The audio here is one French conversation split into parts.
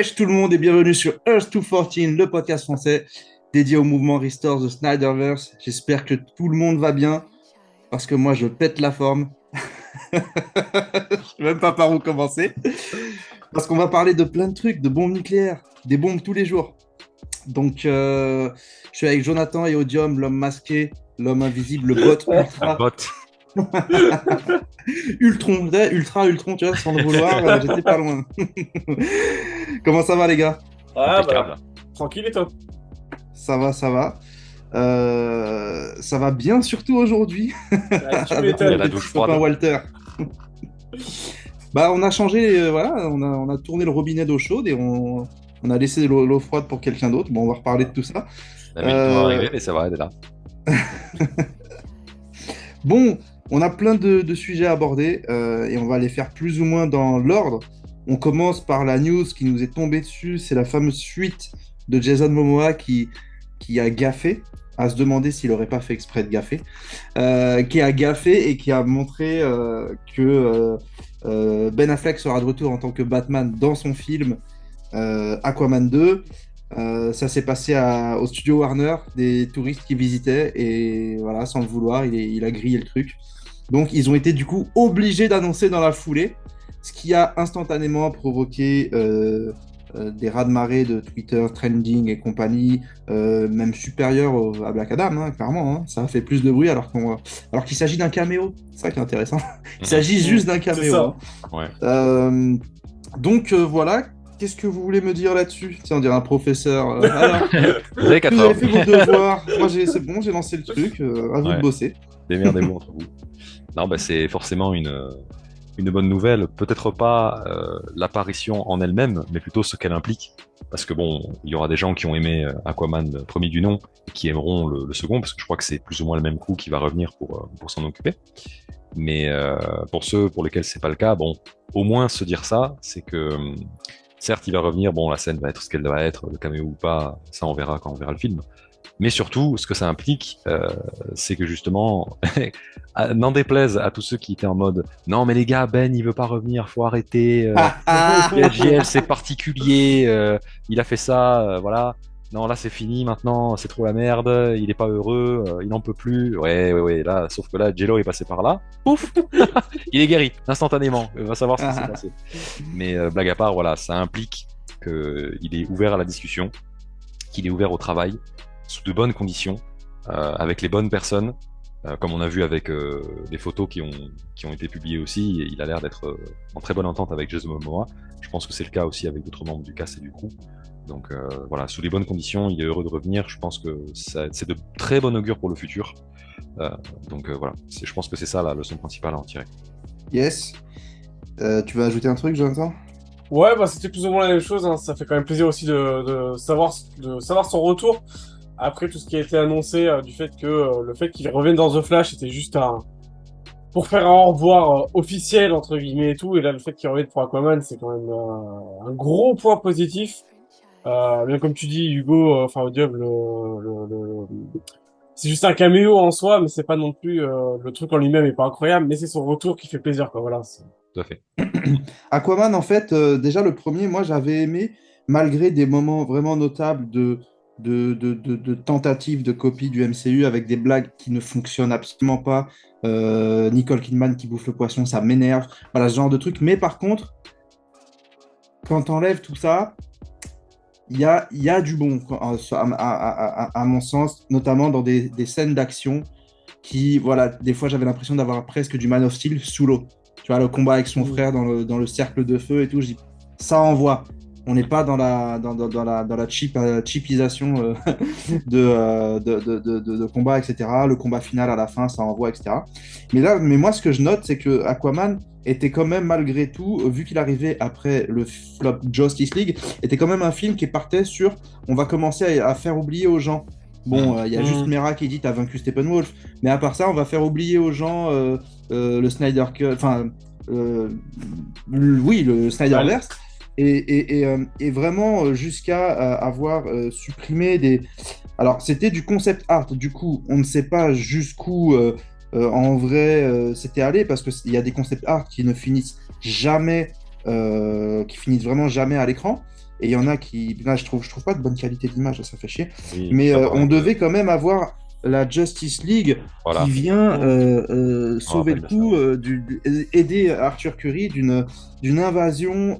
Wesh tout le monde et bienvenue sur Earth 214, le podcast français dédié au mouvement Restore the Snyderverse. J'espère que tout le monde va bien parce que moi je pète la forme. Je sais même pas par où commencer. Parce qu'on va parler de plein de trucs, de bombes nucléaires, des bombes tous les jours. Donc je suis avec Jonathan et Odium, l'homme masqué, l'homme invisible, le bot La ultra. botte. Ultron, tu vois, sans le vouloir, j'étais pas loin. Comment ça va les gars? Ah bah, Impeccable. tranquille et toi? Ça va, ça va. Ça va bien, surtout aujourd'hui, Ah, tu avec mon Il y a m'étonnes. la petit douche copain froide. Walter. Bah, on a changé, voilà, on a tourné le robinet d'eau chaude et on a laissé l'eau froide pour quelqu'un d'autre. Bon, on va reparler de tout ça. Elle a mis le temps à Euh, arriver, mais ça va, elle est là. bon, on a plein de sujets à aborder et on va les faire plus ou moins dans l'ordre. On commence par la news qui nous est tombée dessus, c'est la fameuse fuite de Jason Momoa qui a gaffé, à se demander s'il n'aurait pas fait exprès de gaffer, qui a gaffé et qui a montré que Ben Affleck sera de retour en tant que Batman dans son film Aquaman 2. Ça s'est passé au studio Warner, des touristes qui visitaient, et voilà, sans le vouloir, il a grillé le truc. Donc, ils ont été du coup obligés d'annoncer dans la foulée, ce qui a instantanément provoqué des raz-de-marée de Twitter, trending et compagnie, même supérieurs à Black Adam, hein, clairement. Hein. Ça a fait plus de bruit alors qu'il s'agit d'un caméo. C'est ça qui est intéressant. Il s'agit juste d'un C'est caméo. ça. Hein. Ouais. Donc voilà, qu'est-ce que vous voulez me dire là-dessus? Tiens, on dirait un professeur. Alors, Vous avez vous 4 avez heures. fait vos devoirs. Moi, c'est bon, j'ai lancé le truc. À vous de Ouais. bosser. Démerdez-vous entre vous. Non, bah, c'est forcément une bonne nouvelle. Peut-être pas l'apparition en elle-même, mais plutôt ce qu'elle implique. Parce que bon, il y aura des gens qui ont aimé Aquaman premier du nom et qui aimeront le second, parce que je crois que c'est plus ou moins le même crew qui va revenir pour s'en occuper. Mais pour ceux pour lesquels c'est pas le cas, bon, au moins se dire ça, c'est que certes il va revenir, bon la scène va être ce qu'elle doit être, le caméo ou pas, ça on verra quand on verra le film. Mais surtout, ce que ça implique, c'est que justement, n'en déplaise à tous ceux qui étaient en mode non mais les gars, Ben il veut pas revenir, faut arrêter, PSGL c'est particulier, il a fait ça, voilà. Non, là c'est fini maintenant, c'est trop la merde, il est pas heureux, il n'en peut plus. Ouais, là, sauf que là, Jello est passé par là, pouf, il est guéri, instantanément, il va savoir ce qui s'est passé. Mais blague à part, voilà, ça implique qu'il est ouvert à la discussion, qu'il est ouvert au travail, sous de bonnes conditions, avec les bonnes personnes, comme on a vu avec les photos qui ont été publiées aussi, il a l'air d'être en très bonne entente avec Jason Momoa. Je pense que c'est le cas aussi avec d'autres membres du cast et du crew. Donc voilà, sous les bonnes conditions, il est heureux de revenir. Je pense que c'est de très bon augure pour le futur. Donc voilà, je pense que c'est ça la leçon principale à en tirer. Yes. Tu veux ajouter un truc, Jonathan? Ouais, bah c'était plus ou moins la même chose. Hein. Ça fait quand même plaisir aussi de savoir son retour. Après tout ce qui a été annoncé du fait que le fait qu'il revienne dans The Flash était juste pour faire un au revoir officiel entre guillemets et tout. Et là, le fait qu'il revienne pour Aquaman, c'est quand même un gros point positif. Bien comme tu dis, Hugo, enfin au diable, c'est juste un caméo en soi, mais c'est pas non plus le truc en lui-même est pas incroyable, mais c'est son retour qui fait plaisir, quoi. Voilà. Tout à fait. Aquaman, en fait, déjà le premier, moi j'avais aimé, malgré des moments vraiment notables de tentatives de copie du MCU avec des blagues qui ne fonctionnent absolument pas. Nicole Kidman qui bouffe le poisson, ça m'énerve. Voilà, ce genre de truc. Mais par contre, quand t'enlèves tout ça, il y a du bon, à mon sens, notamment dans des scènes d'action qui, voilà, des fois j'avais l'impression d'avoir presque du Man of Steel sous l'eau. Tu vois, le combat avec son frère dans le cercle de feu et tout, je dis, ça envoie. On n'est pas dans la cheapisation de combat, etc. Le combat final à la fin, ça envoie, etc. Mais moi, ce que je note, c'est que Aquaman était quand même, malgré tout, vu qu'il arrivait après le flop Justice League, était quand même un film qui partait sur on va commencer à faire oublier aux gens. Bon, il y a juste Mera qui dit t'as vaincu Steppenwolf, mais à part ça, on va faire oublier aux gens le Snyder Cut, enfin, oui, le Snyderverse, et vraiment jusqu'à avoir supprimé des. Alors, c'était du concept art, du coup, on ne sait pas jusqu'où en vrai c'était allé, parce qu'il y a des concept art qui ne finissent jamais, qui finissent vraiment jamais à l'écran. et il y en a qui... Là, je trouve pas de bonne qualité d'image, ça fait chier. Oui, Mais ça on paraît. devait quand même avoir la Justice League Voilà. qui vient Je me sauver le rappelle de ça. coup, aider Arthur Curry d'une invasion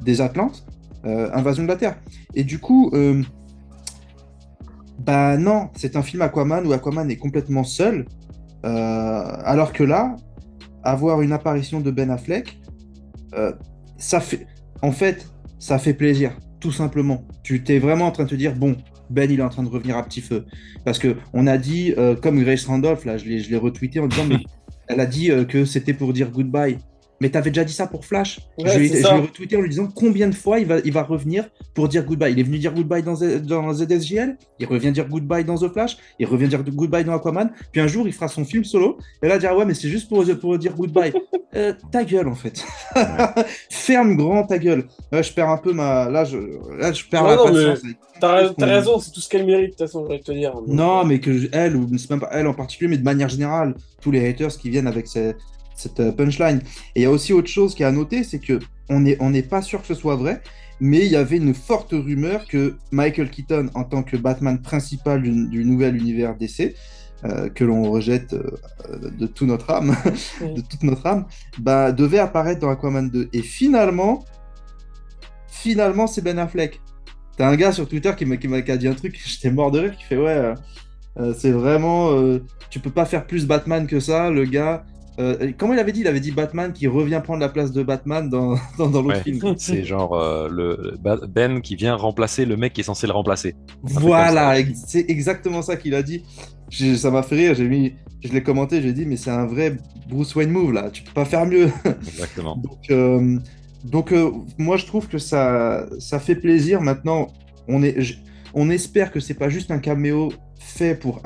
des Atlantes, invasion de la Terre. Et du coup, bah non, c'est un film Aquaman où Aquaman est complètement seul, alors que là, avoir une apparition de Ben Affleck, euh, ça fait, en fait, ça fait plaisir, tout simplement. Tu t'es vraiment en train de te dire, bon, Ben, il est en train de revenir à petit feu. Parce que on a dit, comme Grace Randolph, là, je l'ai retweeté en disant, mais elle a dit que c'était pour dire goodbye. Mais t'avais déjà dit ça pour Flash. Ouais, c'est Je l'ai ça. retweeté en lui disant combien de fois il va revenir pour dire goodbye. Il est venu dire goodbye dans ZSJL, il revient dire goodbye dans The Flash, il revient dire goodbye dans Aquaman, puis un jour il fera son film solo, et là il dira ouais mais c'est juste pour dire goodbye. Ta gueule en fait. Ouais. Ferme grand ta gueule. Je perds un peu là je perds Ouais, la non, mais patience avec choses t'as raison, c'est tout ce qu'elle mérite, de toute façon, je vais te dire. Donc, non, mais elle, ou c'est même pas elle en particulier, mais de manière générale, tous les haters qui viennent avec cette punchline. Et il y a aussi autre chose qui est à noter, c'est que on n'est pas sûr que ce soit vrai, mais il y avait une forte rumeur que Michael Keaton, en tant que Batman principal du nouvel univers DC, que l'on rejette de toute notre âme, de toute notre âme, bah, devait apparaître dans Aquaman 2. Et finalement, c'est Ben Affleck. T'as un gars sur Twitter qui a dit un truc, j'étais mort de rire, qui fait ouais, c'est vraiment, tu peux pas faire plus Batman que ça, le gars. Comment il avait dit? Il avait dit Batman qui revient prendre la place de Batman dans l'autre Ouais. film. C'est genre Ben qui vient remplacer le mec qui est censé le remplacer. Un truc comme ça. Voilà, c'est exactement ça qu'il a dit. Ça m'a fait rire, je l'ai commenté, j'ai dit, mais c'est un vrai Bruce Wayne move là, tu peux pas faire mieux. Exactement. Donc, moi je trouve que ça fait plaisir. Maintenant, on espère que c'est pas juste un caméo fait pour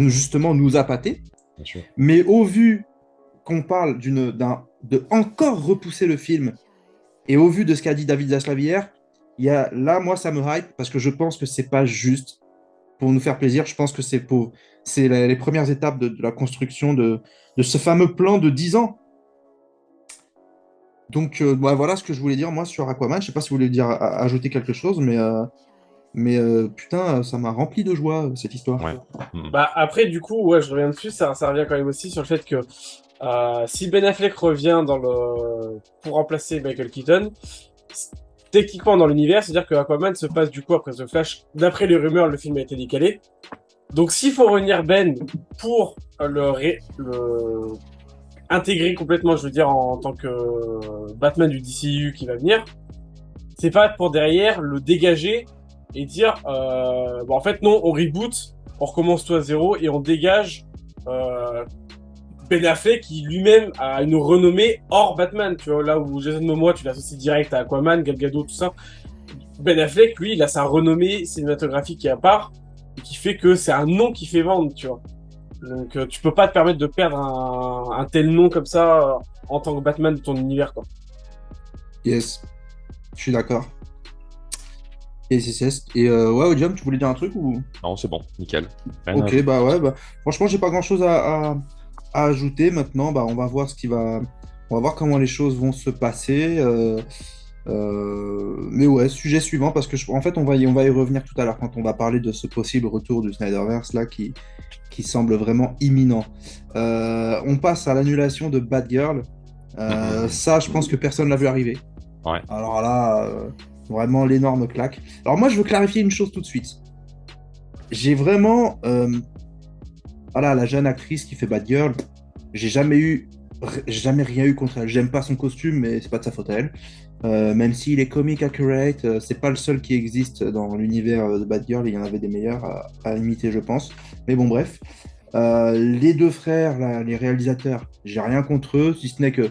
justement nous appâter, Bien sûr. mais au vu qu'on parle de encore repousser le film et au vu de ce qu'a dit David Zaslav hier, là, moi, ça me hype parce que je pense que c'est pas juste pour nous faire plaisir. Je pense que c'est les premières étapes de la construction de ce fameux plan de 10 ans. Donc, bah, voilà ce que je voulais dire, moi, sur Aquaman. Je sais pas si vous voulez ajouter quelque chose, mais putain, ça m'a rempli de joie, cette histoire. Ouais. Mm. bah, après, du coup, ouais, je reviens dessus, ça revient quand même aussi sur le fait que si Ben Affleck revient pour remplacer Michael Keaton, techniquement dans l'univers, c'est-à-dire que Aquaman se passe du coup après The Flash. D'après les rumeurs, le film a été décalé. Donc s'il faut revenir Ben pour le intégrer complètement, je veux dire, en tant que Batman du DCU qui va venir, c'est pas pour derrière le dégager et dire bon, en fait non, on reboot, on recommence tout à zéro et on dégage Ben Affleck qui lui-même a une renommée hors Batman, tu vois, là où Jason Momoa tu l'associes direct à Aquaman, Gal Gadot, tout ça. Ben Affleck, lui, il a sa renommée cinématographique qui est à part et qui fait que c'est un nom qui fait vendre, tu vois. Donc tu peux pas te permettre de perdre un tel nom comme ça en tant que Batman de ton univers, quoi. Yes, je suis d'accord. Et ouais, Odium, tu voulais dire un truc ou... Non, c'est bon, nickel. Rien à Ok, ajouter. bah ouais, bah, franchement, j'ai pas grand-chose à ajouter maintenant. Bah, on va voir on va voir comment les choses vont se passer. Mais ouais, sujet suivant, parce que en fait, on va y revenir tout à l'heure quand on va parler de ce possible retour du Snyderverse là qui semble vraiment imminent. On passe à l'annulation de Batgirl. Ça, je pense que personne l'a vu arriver. Ouais. Alors là, vraiment l'énorme claque. Alors moi, je veux clarifier une chose tout de suite. J'ai vraiment, voilà, la jeune actrice qui fait Batgirl, j'ai jamais rien eu contre elle. J'aime pas son costume, mais c'est pas de sa faute à elle. Même s'il est comic accurate, c'est pas le seul qui existe dans l'univers de Batgirl. Il y en avait des meilleurs à imiter, je pense. Mais bon, bref. Les deux frères, là, les réalisateurs, j'ai rien contre eux, si ce n'est que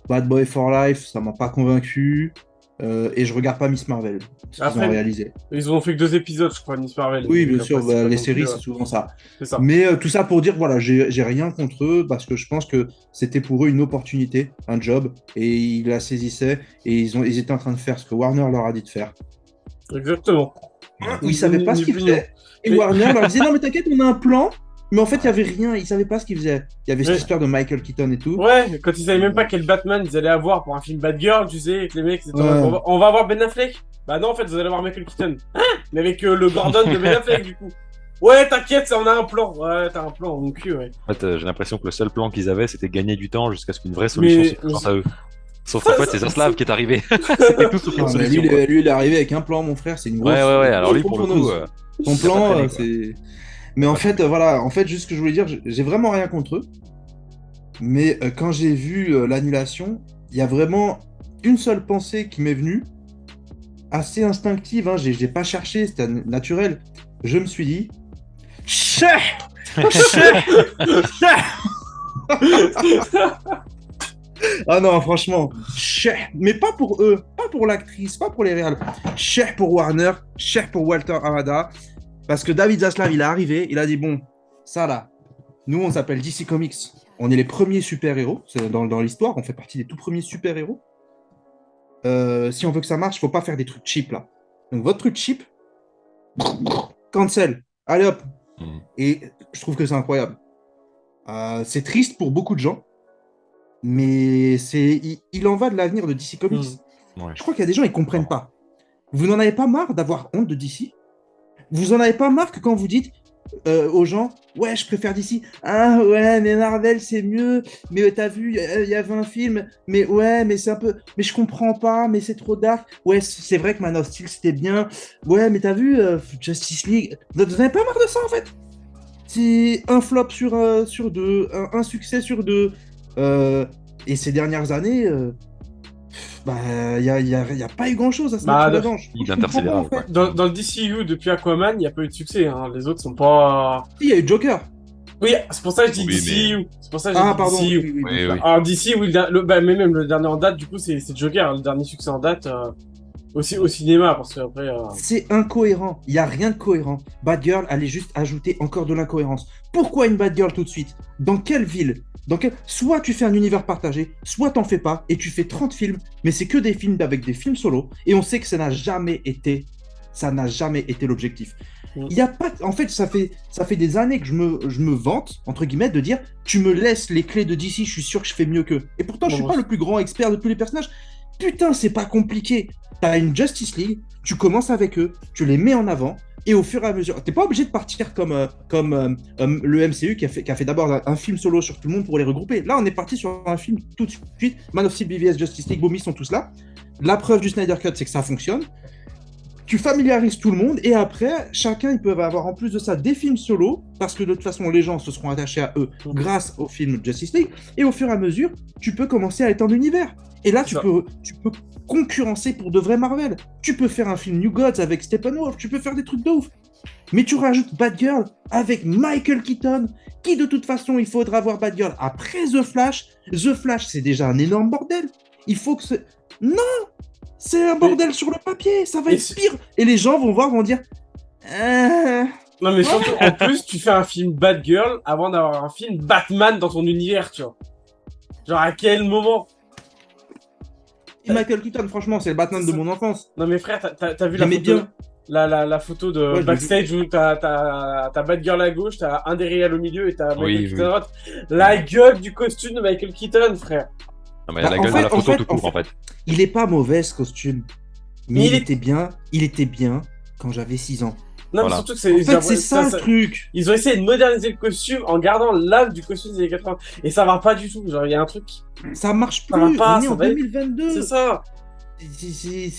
Bad Boy for Life, ça m'a pas convaincu. Et je regarde pas Miss Marvel, ce qu'ils Après, ont réalisé. ils ont fait que 2 épisodes, je crois, Miss Marvel. Oui, Donc, bien après, sûr, c'est bah, pas les non séries, plus, c'est souvent ça. c'est ça. Mais tout ça pour dire, voilà, j'ai rien contre eux parce que je pense que c'était pour eux une opportunité, un job, et ils la saisissaient et ils étaient en train de faire ce que Warner leur a dit de faire. Exactement. Ils savaient pas ce Ni qu'ils plus ni moins. faisaient. Et Mais- Warner leur disait, non, mais t'inquiète, on a un plan, Mais en fait, il y avait rien, ils savaient pas ce qu'ils faisaient. Il y avait cette Ouais. histoire de Michael Keaton et tout. Ouais, quand ils savaient même pas quel Batman ils allaient avoir pour un film Batgirl, tu sais, que les mecs, c'était en mode, Ouais. on va avoir Ben Affleck. Bah non, en fait, vous allez avoir Michael Keaton. Hein? Mais avec le Gordon de Ben Affleck, du coup. Ouais, t'inquiète, ça, on a un plan. Ouais, t'as un plan, mon cul, ouais. En fait, j'ai l'impression que le seul plan qu'ils avaient, c'était gagner du temps jusqu'à ce qu'une vraie solution se Mais présente à eux. Sauf qu'en fait, c'est Zaslav qui est arrivé. C'était tout sauf une Ah, mais lui, solution, quoi. lui, il est arrivé avec un plan, mon frère, c'est une Ouais, ouais, ouais. Alors grosse lui, pour le coup, tronçonneuse. Son il a pas plan, traîné, quoi. c'est. Mais en fait, voilà, en fait, juste ce que je voulais dire, j'ai vraiment rien contre eux. Mais quand j'ai vu l'annulation, il y a vraiment une seule pensée qui m'est venue, assez instinctive, hein, j'ai pas cherché, c'était naturel. Je me suis dit, Chef Chef Chef Ah non, franchement, cher, mais pas pour eux, pas pour l'actrice, pas pour les réals. Cher pour Warner, cher pour Walter Hamada, parce que David Zaslav, il est arrivé, il a dit, bon, ça là, nous on s'appelle DC Comics, on est les premiers super-héros, c'est dans l'histoire, on fait partie des tout premiers super-héros. Si on veut que ça marche, faut pas faire des trucs cheap là. Donc votre truc cheap, cancel, allez hop. Mhm. Et je trouve que c'est incroyable. C'est triste pour beaucoup de gens, mais il en va de l'avenir de DC Comics. Ouais. Je crois qu'il y a des gens, ils comprennent pas. Vous n'en avez pas marre d'avoir honte de DC? Vous en avez pas marre que quand vous dites aux gens, ouais, je préfère DC. Ah ouais, mais Marvel, c'est mieux. Mais t'as vu, il y avait un film. Mais ouais, mais c'est un peu. Mais je comprends pas, mais c'est trop dark. Ouais, c'est vrai que Man of Steel, c'était bien. Ouais, mais t'as vu Justice League. Vous n'en avez pas marre de ça, en fait? C'est un flop sur deux, un succès sur deux. Et ces dernières années, bah, y a pas eu grand-chose à se mettre Bah, sous la dent. Il Je comprends pas, en intersidéral, quoi. fait. dans le DCU, depuis Aquaman, il n'y a pas eu de succès, hein. Les autres sont pas... Si, il y a eu Joker. Oui, c'est pour ça que je dis Oui, mais... DCU. C'est pour ça que j'ai Ah, dit pardon, oui, DCU. oui, oui, bien Oui, sûr. oui. Alors, DC, oui, bah, mais même le dernier en date, du coup, c'est Joker, le dernier succès en date, aussi au cinéma, parce que après, C'est incohérent. Il n'y a rien de cohérent. Batgirl allait juste ajouter encore de l'incohérence. Pourquoi une Batgirl tout de suite? Dans quelle ville? Soit tu fais un univers partagé, soit t'en fais pas et tu fais 30 films, mais c'est que des films avec des films solo et on sait que ça n'a jamais été l'objectif. Mm. Il y a pas, en fait, ça fait des années que je me vante, entre guillemets, de dire tu me laisses les clés de DC, je suis sûr que je fais mieux qu'eux. Et pourtant, je suis Bon, pas le plus grand expert de tous les personnages. Putain, c'est pas compliqué. T'as une Justice League, tu commences avec eux, tu les mets en avant, et au fur et à mesure, t'es pas obligé de partir comme le MCU qui a fait d'abord un film solo sur tout le monde pour les regrouper. Là, on est parti sur un film tout de suite. Man of Steel, BVS, Justice League, boum, ils sont tous là. La preuve du Snyder Cut, c'est que ça fonctionne. Tu familiarises tout le monde et après, chacun, ils peuvent avoir en plus de ça des films solo parce que de toute façon, les gens se seront attachés à eux grâce au film Justice League et au fur et à mesure, tu peux commencer à étendre l'univers. Et là, tu Ça. peux concurrencer pour de vrais Marvel. Tu peux faire un film New Gods avec Steppenwolf, tu peux faire des trucs de ouf. Mais tu rajoutes Batgirl avec Michael Keaton, qui de toute façon, il faudra voir Batgirl après The Flash. The Flash, c'est déjà un énorme bordel. Il faut que ce... Non! C'est un bordel sur le papier, ça va et être pire. Et les gens vont dire... non, mais surtout, en plus, tu fais un film Batgirl avant d'avoir un film Batman dans ton univers, tu vois. Genre, à quel moment? Et Michael Keaton, franchement, c'est le Batman de mon enfance. Non, mais frère, t'as vu la J'aimais photo, bien. la photo de Ouais, je l'ai backstage où t'as Batgirl à gauche, t'as un des réels au milieu et t'as Michael Oui, Keaton à oui. droite. La gueule du costume de Michael Keaton, frère. Non, mais Bah, la en gueule fait- de la en photo fait- tout court, en en fait. Il est pas mauvais, ce costume. Mais Il il est- était bien quand j'avais 6 ans. Non, mais Voilà. surtout que c'est... En fait, c'est ça le truc. Ils ont essayé de moderniser le costume en gardant l'âme du costume des années 80. Et ça va pas du tout. Genre, il y a un truc... Ça marche Ça va plus. pas, On est ça en va être- 2022. C'est ça. C'est-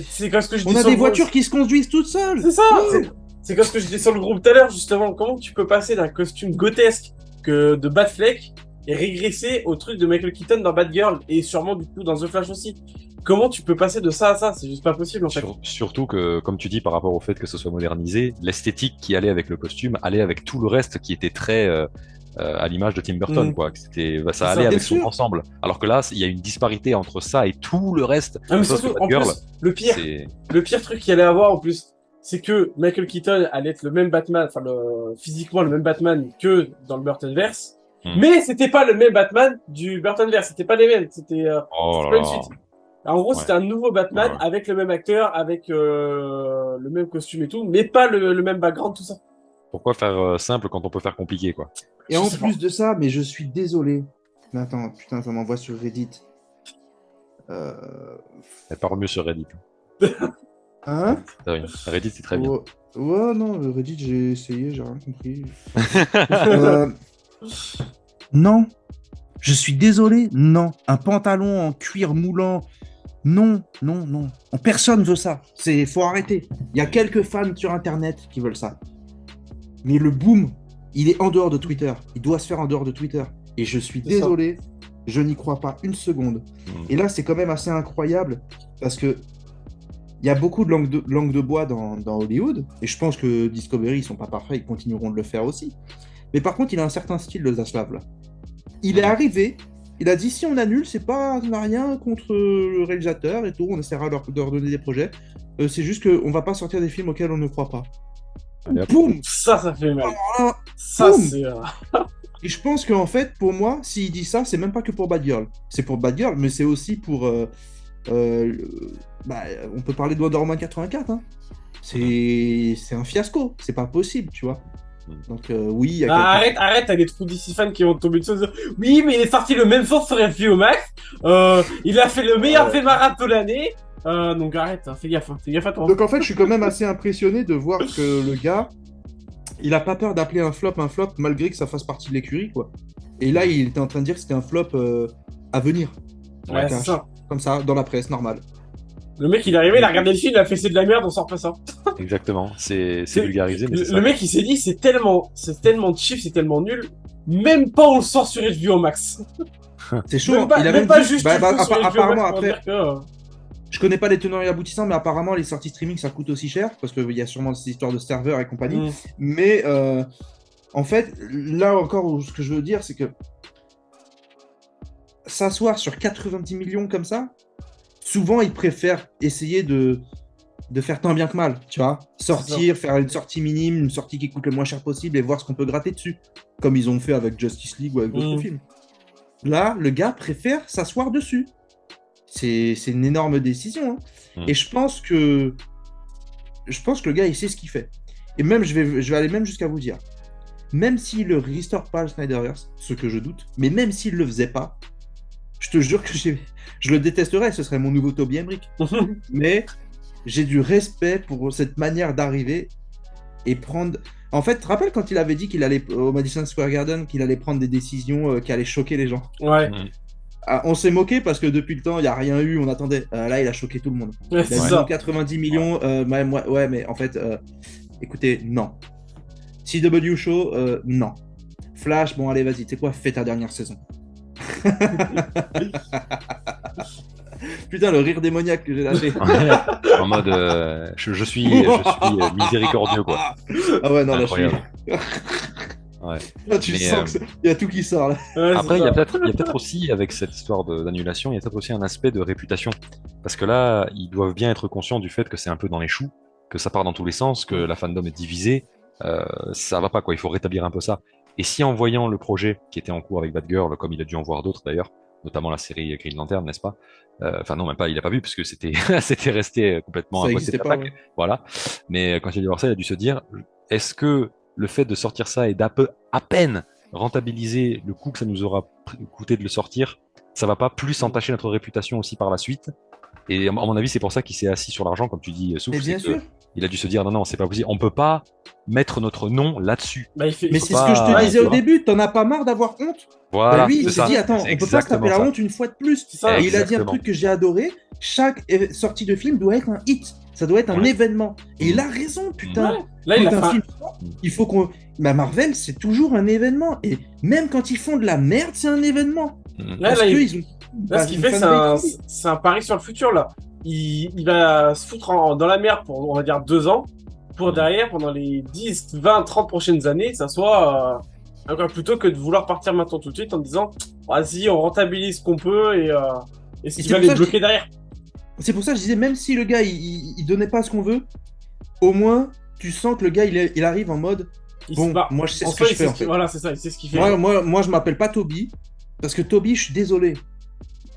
C'est comme ce que je On dis a sur des le voitures qui se conduisent toutes seules. C'est ça. Oh. C'est comme ce que je disais sur le groupe tout à l'heure, justement. Comment tu peux passer d'un costume grotesque que de Batfleck et régresser au truc de Michael Keaton dans Batgirl et sûrement du coup dans The Flash aussi. Comment tu peux passer de ça à ça? C'est juste pas possible en fait. Surtout que, comme tu dis, par rapport au fait que ce soit modernisé, l'esthétique qui allait avec le costume allait avec tout le reste qui était très à l'image de Tim Burton, Mm. quoi. Que c'était, ça C'est ça. allait avec Bien son sûr. ensemble. Alors que là, il y a une disparité entre ça et tout le reste. Ah, mais Sauf surtout, que en Batgirl, plus, c'est... le pire truc qu'il allait avoir en plus, c'est que Michael Keaton allait être le même Batman, enfin physiquement le même Batman que dans le Burtonverse. Mm. Mais c'était pas le même Batman du Burtonverse, c'était pas les mêmes, c'était Oh c'était là pas une là. suite. En gros, Ouais. c'était un nouveau Batman Ouais. avec le même acteur, avec le même costume et tout, mais pas le même background, tout ça. Pourquoi faire simple quand on peut faire compliqué, quoi? Et Je en sais pas. plus de ça, mais je suis désolé. Mais attends, putain, ça m'envoie sur Reddit. Euh... Elle parle mieux sur Reddit. Hein? C'est vrai. Reddit, c'est très bien. Ouais, ouais, non, Reddit, j'ai essayé, j'ai rien compris. Euh, Non, je suis désolé, non. Un pantalon en cuir moulant, non, non, non. Personne veut ça. Faut arrêter. Il y a quelques fans sur Internet qui veulent ça. Mais le boom, il est en dehors de Twitter. Il doit se faire en dehors de Twitter. Et je suis C'est ça. désolé, je n'y crois pas une seconde. Et là, c'est quand même assez incroyable parce que il y a beaucoup de langue de bois dans Hollywood. Et je pense que Discovery, ils sont pas parfaits, ils continueront de le faire aussi. Mais par contre, il a un certain style, le Zaslav, là. Il est arrivé, il a dit si on annule, ça n'a rien contre le réalisateur et tout, on essaiera de leur donner des projets. C'est juste qu'on va pas sortir des films auxquels on ne croit pas. Allez, hop. Boum. Ça fait mal. Ah, Ça, boum. c'est. Et je pense qu'en fait, pour moi, s'il dit ça, c'est même pas que pour Bad Girl. C'est pour Bad Girl, mais c'est aussi pour. Euh, on peut parler de Wonder Woman 84. Hein. C'est un fiasco. C'est pas possible, tu vois. Donc, oui, il y a Arrête, t'as des trous d'ici fans qui vont tomber dessus. Oui, mais il est sorti le même soir sur FBO Max. Il a fait le meilleur fait marathon de l'année. Donc arrête, hein, fais gaffe à toi. Donc en fait, je suis quand même assez impressionné de voir que le gars, il a pas peur d'appeler un flop malgré que ça fasse partie de l'écurie, quoi. Et là, il était en train de dire que c'était un flop à venir. Ouais, c'est ça. Comme ça, dans la presse, normal. Le mec, il est arrivé, il a regardé le film, il a fait c'est de la merde, on sort pas ça. Exactement. C'est vulgarisé, mais c'est ça. Le mec, il s'est dit, c'est tellement cheap, c'est tellement nul. Même pas on le sort sur HBO Max. C'est chaud. Même pas, il a même pas dit- juste bah, tu bah, le fous sur HBO apparemment, Max pour après, dire que... je connais pas les tenants et aboutissants, mais apparemment, les sorties streaming, ça coûte aussi cher, parce qu'il y a sûrement ces histoires de serveurs et compagnie. Mais en fait, là encore, ce que je veux dire, c'est que s'asseoir sur 90 millions comme ça, souvent, ils préfèrent essayer de faire tant bien que mal, tu vois. Sortir, faire une sortie minime, une sortie qui coûte le moins cher possible et voir ce qu'on peut gratter dessus, comme ils ont fait avec Justice League ou avec d'autres films. Là, le gars préfère s'asseoir dessus. C'est une énorme décision. Hein. Et je pense que le gars, il sait ce qu'il fait. Et même, je vais aller même jusqu'à vous dire, même s'il ne restore pas le Snyderverse, ce que je doute, mais même s'il ne le faisait pas, je te jure que je le détesterais, ce serait mon nouveau Toby Emmerich. Mais j'ai du respect pour cette manière d'arriver et prendre... En fait, tu te rappelles quand il avait dit qu'il allait, au Madison Square Garden, qu'il allait prendre des décisions qui allaient choquer les gens? Ouais. On s'est moqué parce que depuis le temps, il n'y a rien eu, on attendait. Là, il a choqué tout le monde. Ouais, Il a dit 90 millions, ouais, mais en fait, écoutez, non. CW Show, non. Flash, bon, allez, vas-y, tu sais quoi, fais ta dernière saison. Putain, le rire démoniaque que j'ai lâché. En mode, je suis miséricordieux, quoi. Ah ouais, non, Incroyable. là, je suis... Ouais. Là, tu sens qu'il y a tout qui sort, là. Ouais, Après, il y ça. a peut-être aussi, avec cette histoire d'annulation, il y a peut-être aussi un aspect de réputation. Parce que là, ils doivent bien être conscients du fait que c'est un peu dans les choux, que ça part dans tous les sens, que la fandom est divisée. Ça va pas, quoi. Il faut rétablir un peu ça. Et si en voyant le projet qui était en cours avec Batgirl, comme il a dû en voir d'autres d'ailleurs, notamment la série Green Lantern, n'est-ce pas? Enfin non, même pas, il a pas vu puisque c'était c'était resté complètement Ça à côté de n'existait la pas, plaque. ouais. Voilà. Mais quand il a dû voir ça, il a dû se dire, est-ce que le fait de sortir ça et à peine rentabiliser le coût que ça nous aura coûté de le sortir, ça va pas plus entacher notre réputation aussi par la suite? Et à mon avis, c'est pour ça qu'il s'est assis sur l'argent, comme tu dis, Souf. Mais bien sûr. Il a dû se dire, non, c'est pas possible. On peut pas mettre notre nom là-dessus. Bah, Mais faut c'est pas- ce que je te Ouais, disais tu au vois. début, t'en as pas marre d'avoir honte? Voilà. Bah lui, il c'est s'est ça. dit, attends, C'est on peut pas se taper exactement la ça. honte une fois de plus. C'est ça. Et il a dit un Exactement. truc que j'ai adoré, chaque sortie de film doit être un hit, ça doit être un Ouais. événement. Et il a raison, putain. Ouais. Là, il Quand a un fait un- film sort, il faut qu'on... Bah, Marvel, c'est toujours un événement. Et même quand ils font de la merde, c'est un événement. Mhm. Là, Parce là, qu'ils ont... Là, ce qu'il fait, c'est un pari sur le futur, là. Il va se foutre dans la merde pour, on va dire, 2 ans, pour derrière, pendant les 10, 20, 30 prochaines années, ça soit encore plutôt que de vouloir partir maintenant tout de suite en disant, vas-y, on rentabilise ce qu'on peut et ce Et qui c'est va pour les ça que bloquer derrière. C'est pour ça que je disais, même si le gars, il donnait pas ce qu'on veut, au moins, tu sens que le gars, il arrive en mode, Il bon, se bat. moi, je sais En ce que soi, je il fais, sait en ce qu'il- fait. Voilà, c'est ça, il sait ce qu'il fait. Moi, je m'appelle pas Toby, parce que Toby, je suis désolé.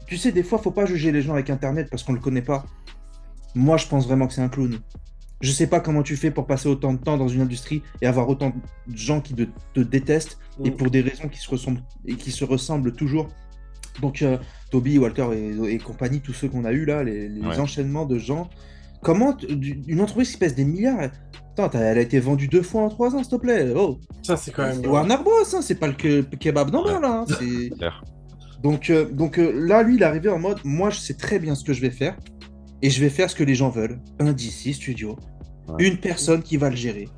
Tu sais, des fois, faut pas juger les gens avec Internet parce qu'on le connaît pas. Moi, je pense vraiment que c'est un clown. Je sais pas comment tu fais pour passer autant de temps dans une industrie et avoir autant de gens qui te détestent et pour des raisons qui se ressemblent toujours. Donc, Toby, Walter et compagnie, tous ceux qu'on a eu là, les enchaînements de gens. Comment une entreprise qui pèse des milliards, attends, elle a été vendue 2 fois en 3 ans, s'il te plaît. Oh, Ça, c'est quand même. c'est Warner Bros, hein, c'est pas le kebab d'en là. Hein, c'est... Clair. Donc, là, lui, il est arrivé en mode, moi, je sais très bien ce que je vais faire et je vais faire ce que les gens veulent. Un DC Studio, une personne qui va le gérer.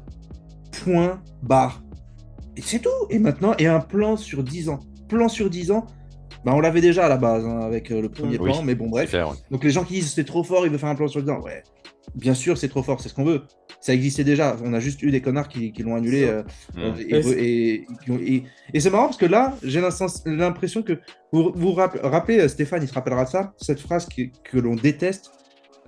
Point, barre. Et c'est tout. Et maintenant, et un plan sur 10 ans. Plan sur 10 ans, bah, on l'avait déjà à la base hein, avec le premier plan, mais bon, bref. Clair, Donc les gens qui disent c'est trop fort, il veut faire un plan sur 10 ans. Ouais, bien sûr, c'est trop fort, c'est ce qu'on veut. Ça existait déjà. On a juste eu des connards qui l'ont annulé. Et c'est marrant parce que là, j'ai l'impression que vous rappelez, Stéphane, il se rappellera de ça, cette phrase que l'on déteste.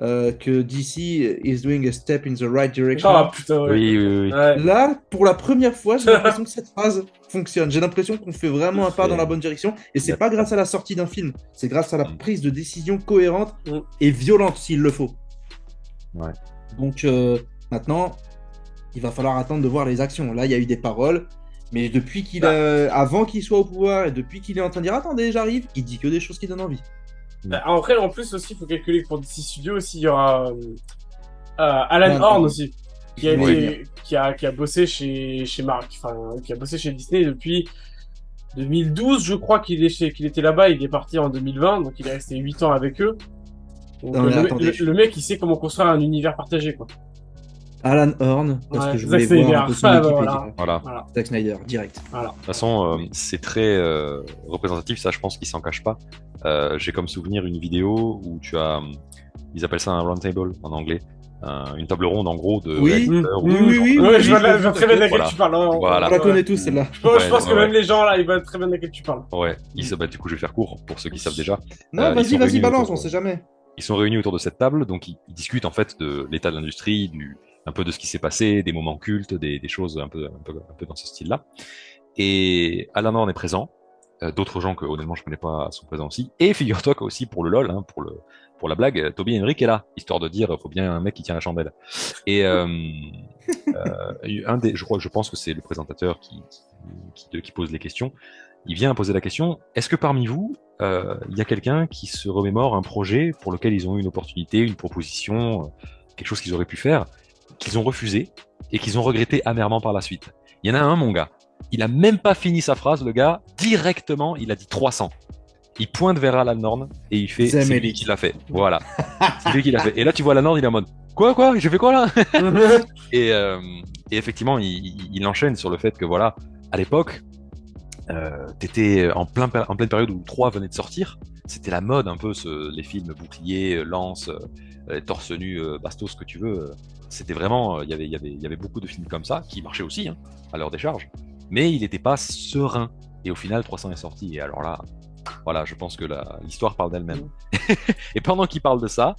Que DC is doing a step in the right direction. Ah putain, ouais. Oui. Ouais. Là, pour la première fois, j'ai l'impression que cette phrase fonctionne. J'ai l'impression qu'on fait vraiment un pas dans la bonne direction. Et c'est pas grâce à la sortie d'un film, c'est grâce à la prise de décision cohérente et violente s'il le faut. Ouais. Donc maintenant, il va falloir attendre de voir les actions. Là, il y a eu des paroles, mais depuis avant qu'il soit au pouvoir et depuis qu'il est en train de dire attendez, j'arrive, il dit que des choses qui donnent envie. Après, en plus aussi, il faut calculer que pour DC Studios aussi, il y aura Alan Horn aussi, qui a bossé chez Mark, enfin, qui a bossé chez Disney depuis 2012, je crois qu'il était là-bas. Il est parti en 2020, donc il est resté 8 ans avec eux. Donc, non, le mec, il sait comment construire un univers partagé, quoi. Alan Horn, parce que je voulais voir un peu son équipe. Voilà. Zack Snyder, direct. Voilà. De toute façon, c'est très représentatif, ça je pense qu'il s'en cache pas. J'ai comme souvenir une vidéo où tu as, ils appellent ça un round table en anglais, une table ronde en gros de réacteurs. Oui, je vois très bien de laquelle tu parles. Voilà. On la connaît tous celle-là. Je pense que même les gens là, ils voient très bien de laquelle tu parles. Ouais, du coup je vais faire court pour ceux qui savent déjà. Non, vas-y, balance, on sait jamais. Ils sont réunis autour de cette table, donc ils discutent en fait de l'état de l'industrie, un peu de ce qui s'est passé, des moments cultes, des choses un peu dans ce style-là. Et Alan Horn est présent. D'autres gens que honnêtement je connais pas sont présents aussi. Et figure-toi qu'aussi pour le LOL, hein, pour la blague, Toby Henrik est là, histoire de dire faut bien un mec qui tient la chandelle. Et je pense que c'est le présentateur qui pose les questions. Il vient poser la question, est-ce que parmi vous, il y a quelqu'un qui se remémore un projet pour lequel ils ont eu une opportunité, une proposition, quelque chose qu'ils auraient pu faire, qu'ils ont refusé et qu'ils ont regretté amèrement par la suite? Il y en a un, mon gars. Il a même pas fini sa phrase, le gars. Directement, il a dit 300. Il pointe vers Alan Horn et il fait c'est lui qui l'a fait. Voilà. C'est lui qui l'a fait. Et là, tu vois Alan Horn, il est en mode quoi j'ai fait quoi là? et effectivement, il enchaîne sur le fait que voilà, à l'époque, t'étais en pleine période où 3 venait de sortir. C'était la mode un peu, les films boucliers, lance, torse nu, bastos, ce que tu veux. C'était vraiment, il y avait beaucoup de films comme ça qui marchaient aussi hein, à leur décharge, mais il n'était pas serein. Et au final, 300 est sorti. Et alors là, voilà, je pense que l'histoire parle d'elle-même. Et pendant qu'il parle de ça,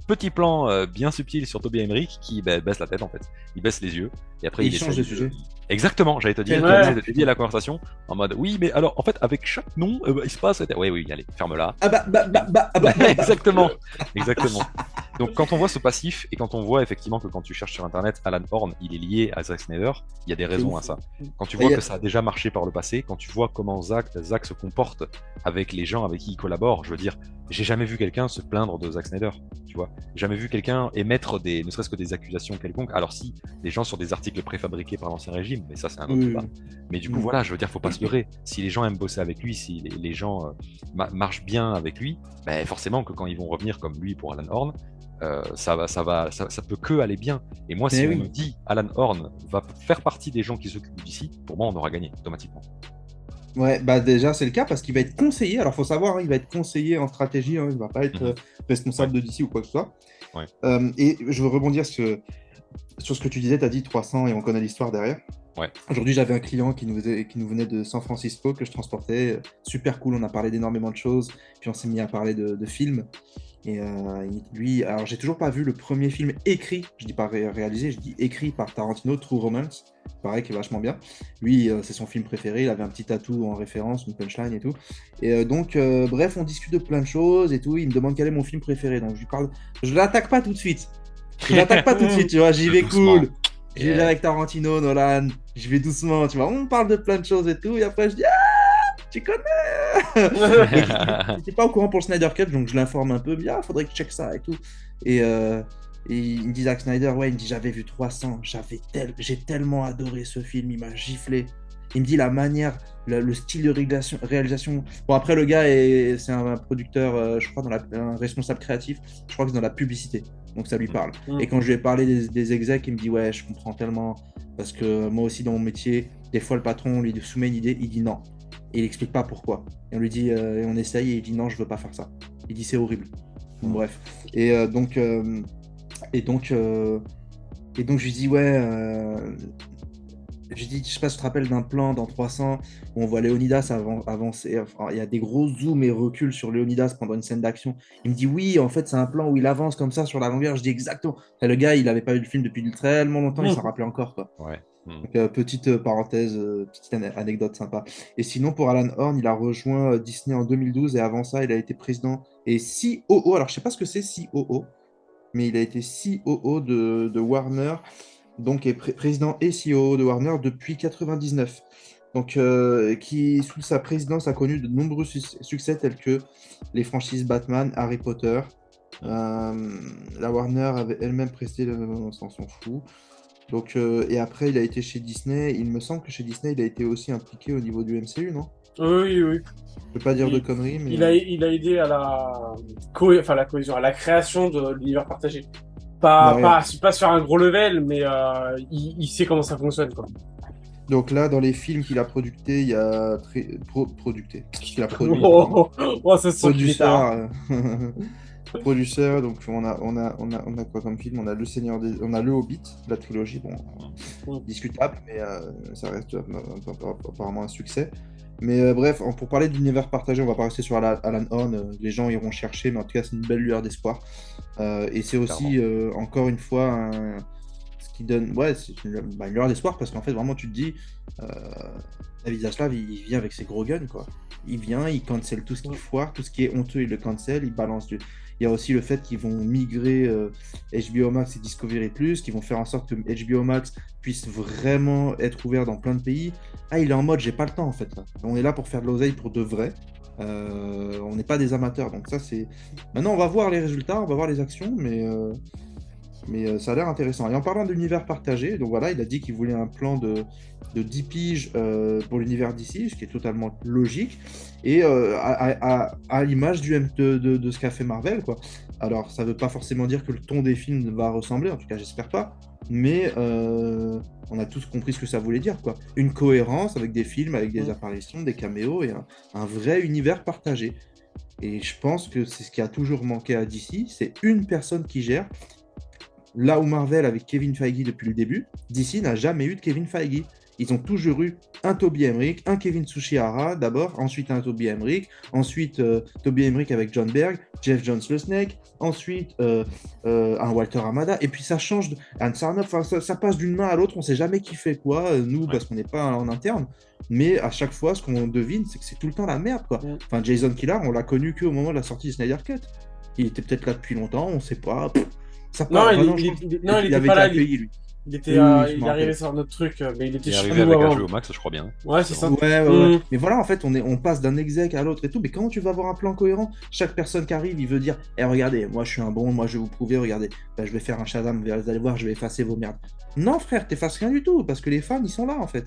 petit plan bien subtil sur Toby Emmerich qui baisse la tête en fait. Il baisse les yeux et après il change de sujet. Exactement, j'allais te dire, de dédier la conversation en mode oui, mais alors en fait avec chaque nom, il se passe. Oui, allez, ferme-la. Exactement. Donc quand on voit ce passif et quand on voit effectivement que quand tu cherches sur internet Alan Horn, il est lié à Zack Snyder, il y a des raisons à ça. Quand tu vois que ça a déjà marché par le passé, quand tu vois comment Zack se comporte avec les gens avec qui il collabore, je veux dire, j'ai jamais vu quelqu'un se plaindre de Zack Snyder, tu vois. J'ai jamais vu quelqu'un émettre ne serait-ce que des accusations quelconques. Alors si, des gens sur des articles préfabriqués par l'ancien régime, mais ça c'est un autre débat. Mais du coup voilà, je veux dire, faut pas se leurrer. Si les gens aiment bosser avec lui, si les gens marchent bien avec lui, forcément que quand ils vont revenir comme lui pour Alan Horn, ça peut que aller bien. Et moi, si on me dit Alan Horn va faire partie des gens qui s'occupent d'ici, pour moi, on aura gagné automatiquement. Ouais, déjà c'est le cas parce qu'il va être conseiller. Alors faut savoir, hein, il va être conseiller en stratégie. Hein, il va pas être responsable de DC ou quoi que ce soit. Ouais. Et je veux rebondir sur ce que tu disais. Tu as dit 300 et on connaît l'histoire derrière. Ouais. Aujourd'hui, j'avais un client qui nous venait de San Francisco que je transportais. Super cool. On a parlé d'énormément de choses. Puis on s'est mis à parler de films. Et lui, alors j'ai toujours pas vu le premier film écrit, je dis pas réalisé, je dis écrit par Tarantino, True Romance, pareil, qui est vachement bien. Lui, c'est son film préféré, il avait un petit tatou en référence, une punchline et tout. Et donc, bref, on discute de plein de choses et tout. Il me demande quel est mon film préféré, donc je lui parle, je l'attaque pas tout de suite. J'attaque pas tout de suite, tu vois, j'y vais Doucement. cool. J'y vais avec Tarantino, Nolan, je vais doucement, tu vois, on parle de plein de choses et tout, et après je dis ah, tu connais. Et il n'était pas au courant pour le Snyder Cut, donc je l'informe un peu, bien, faudrait que je check ça et tout. Et, euh, et il me dit Zack Snyder, ouais, il me dit j'avais vu 300, j'ai tellement adoré ce film, il m'a giflé. Il me dit la manière, le style de réalisation. Bon, après, le gars, c'est un producteur, je crois, un responsable créatif, je crois que c'est dans la publicité. Donc ça lui parle. Et quand je lui ai parlé des execs, il me dit ouais, je comprends tellement. Parce que moi aussi, dans mon métier, des fois, le patron on lui soumet une idée, il dit non. Et il explique pas pourquoi. Et on lui dit, et on essaye, et il dit non, je veux pas faire ça. Il dit c'est horrible. Bon, bref. Et donc, et donc, et donc, je lui dis ouais. Je dis, je sais pas si tu te rappelles d'un plan dans 300 où on voit Léonidas avancer. Enfin, il y a des gros zooms et reculs sur Léonidas pendant une scène d'action. Il me dit oui, en fait, c'est un plan où il avance comme ça sur la longueur. Je dis exactement. Et le gars, il avait pas vu le film depuis tellement longtemps, il s'en rappelait encore, quoi. Ouais. Donc, petite parenthèse, petite anecdote sympa. Et sinon, pour Alan Horn, il a rejoint Disney en 2012 et avant ça, il a été président et COO. Alors, je sais pas ce que c'est COO, mais il a été COO de Warner, donc est président et CEO de Warner depuis 99. Donc, qui, sous sa présidence, a connu de nombreux succès tels que les franchises Batman, Harry Potter. La Warner avait elle-même presté, on s'en fout. Donc, et après, il a été chez Disney. Il me semble que chez Disney, il a été aussi impliqué au niveau du MCU, non? Oui, oui. Je ne veux pas dire de conneries, mais... Il a aidé à la cohésion, à la création de l'univers partagé. Bah, regarde. Pas se faire un gros level, mais il sait comment ça fonctionne, quoi. Donc là, dans les films qu'il a productés, il y a... producté. Qu'il a produit, pardon. Oh, ça se sent qu'il est tard. Producteur, donc on a quoi comme film? On a on a Le Hobbit, la trilogie, bon, discutable, mais ça reste apparemment un succès. Mais bref, pour parler d'univers partagé, on va pas rester sur Alan Horn, les gens iront chercher, mais en tout cas c'est une belle lueur d'espoir. Et c'est aussi, encore une fois, ce qui donne, ouais, c'est une lueur d'espoir, parce qu'en fait vraiment tu te dis, David Zaslav, il vient avec ses gros guns, quoi. Il vient, il cancel tout ce qui foire, tout ce qui est honteux, il le cancel, il balance du... Il y a aussi le fait qu'ils vont migrer HBO Max et Discovery+, qu'ils vont faire en sorte que HBO Max puisse vraiment être ouvert dans plein de pays. Ah, il est en mode, j'ai pas le temps en fait. Là. On est là pour faire de l'oseille pour de vrai. On n'est pas des amateurs. Donc ça, c'est... Maintenant, on va voir les résultats, on va voir les actions, mais ça a l'air intéressant. Et en parlant d'univers partagé, donc voilà, il a dit qu'il voulait un plan de 10 piges pour l'univers d'ici, ce qui est totalement logique, et à l'image de ce qu'a fait Marvel, quoi. Alors, ça ne veut pas forcément dire que le ton des films va ressembler, en tout cas, j'espère pas, mais on a tous compris ce que ça voulait dire, quoi. Une cohérence avec des films, avec des apparitions, des caméos, et un vrai univers partagé. Et je pense que c'est ce qui a toujours manqué à DC, c'est une personne qui gère. Là où Marvel avec Kevin Feige depuis le début, DC n'a jamais eu de Kevin Feige. Ils ont toujours eu un Toby Emmerich, un Kevin Tsuchihara d'abord, ensuite un Toby Emmerich, ensuite Toby Emmerich avec John Berg, Jeff Jones le Snake, ensuite un Walter Hamada, et puis ça change, Anne Sarnoff, ça passe d'une main à l'autre, on sait jamais qui fait quoi, nous, parce qu'on n'est pas en interne, mais à chaque fois, ce qu'on devine, c'est que c'est tout le temps la merde, quoi. Enfin, Jason Kilar, on l'a connu qu'au moment de la sortie de Snyder Cut. Il était peut-être là depuis longtemps, on sait pas... Ça Non, part, il était pas là. accueilli, lui. Il était, Oui, oui, il est arrivé sur notre truc, mais il était Il est chez arrivé nous avec avant. HBO Max, je crois bien. Ouais, c'est ça. Ouais. Mais voilà, en fait, on passe d'un exec à l'autre et tout. Mais comment tu vas avoir un plan cohérent? Chaque personne qui arrive, il veut dire, regardez, moi je suis un bon, moi je vais vous prouver, regardez, je vais faire un Shazam, vous allez voir, je vais effacer vos merdes. Non, frère, t'effaces rien du tout, parce que les fans, ils sont là, en fait.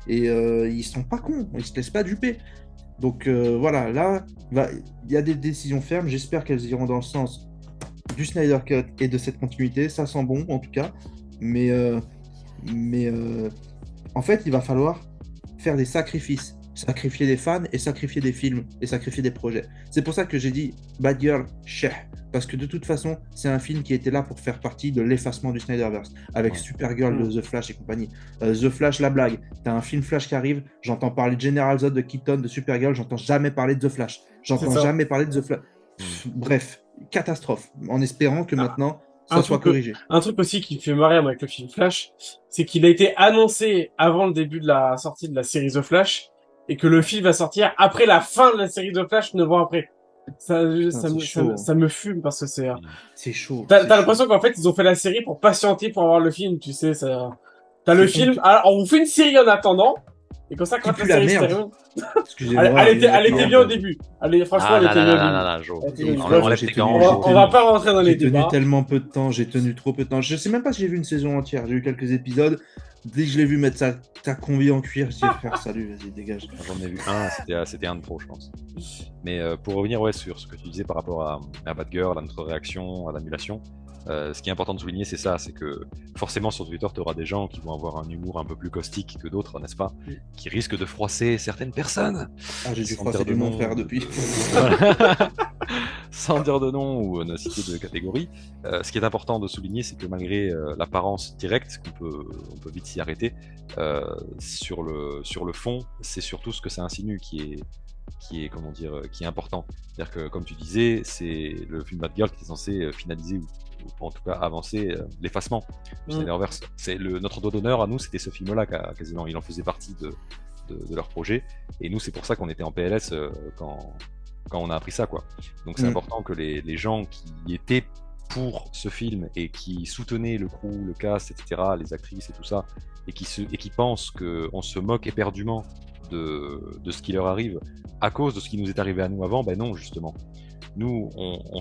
Et ils sont pas cons, ils se laissent pas duper. Donc voilà, là, il y a des décisions fermes, j'espère qu'elles iront dans le sens du Snyder Cut et de cette continuité, ça sent bon en tout cas, mais en fait il va falloir faire des sacrifices, sacrifier des fans et sacrifier des films et sacrifier des projets. C'est pour ça que j'ai dit Bad Girl, Sheh, parce que de toute façon c'est un film qui était là pour faire partie de l'effacement du Snyderverse, avec Supergirl de The Flash et compagnie. The Flash, la blague, t'as un film Flash qui arrive, j'entends parler de General Zod, de Keaton, de Supergirl, j'entends jamais parler de The Flash, j'entends jamais parler de The Flash. Bref, catastrophe, en espérant que maintenant ça soit corrigé. Un truc aussi qui me fait marrer avec le film Flash, c'est qu'il a été annoncé avant le début de la sortie de la série The Flash, et que le film va sortir après la fin de la série The Flash, 9 ans après. Ça me fume parce que C'est chaud. T'as l'impression qu'en fait, ils ont fait la série pour patienter pour avoir le film, tu sais, ça... T'as le film, alors on vous fait une série en attendant, et comme ça, quand la série se termine... Excusez-moi. Elle était bien au début. Franchement, elle était bien au début. On va pas rentrer dans les débats. J'ai tenu tellement peu de temps, j'ai tenu trop peu de temps. Je sais même pas si j'ai vu une saison entière, j'ai eu quelques épisodes. Dès que je l'ai vu mettre sa combi en cuir, j'ai dit frère, salut, vas-y, dégage. J'en ai vu un, c'était un de trop, je pense. Mais pour revenir sur ce que tu disais par rapport à Bad Girl, à notre réaction, à l'annulation, ce qui est important de souligner, c'est ça, c'est que forcément sur Twitter, tu auras des gens qui vont avoir un humour un peu plus caustique que d'autres, n'est-ce pas, qui risquent de froisser certaines personnes. Ah, j'ai dû froisser du nom, frère, depuis. Sans dire de nom ou ne citer de catégorie, ce qui est important de souligner, c'est que malgré l'apparence directe, on peut vite s'y arrêter, sur le fond, c'est surtout ce que ça insinue qui est important. C'est-à-dire que, comme tu disais, c'est le film Bad Girl qui est censé finaliser ou en tout cas avancer l'effacement du Snyderverse. Notre doigt d'honneur à nous, c'était ce film-là quasiment. Il en faisait partie de leur projet. Et nous, c'est pour ça qu'on était en PLS quand on a appris ça, quoi. Donc c'est important que les gens qui étaient pour ce film et qui soutenaient le crew, le cast, etc., les actrices et tout ça, et qui pensent qu'on se moque éperdument de ce qui leur arrive à cause de ce qui nous est arrivé à nous avant, ben non, justement. Nous, on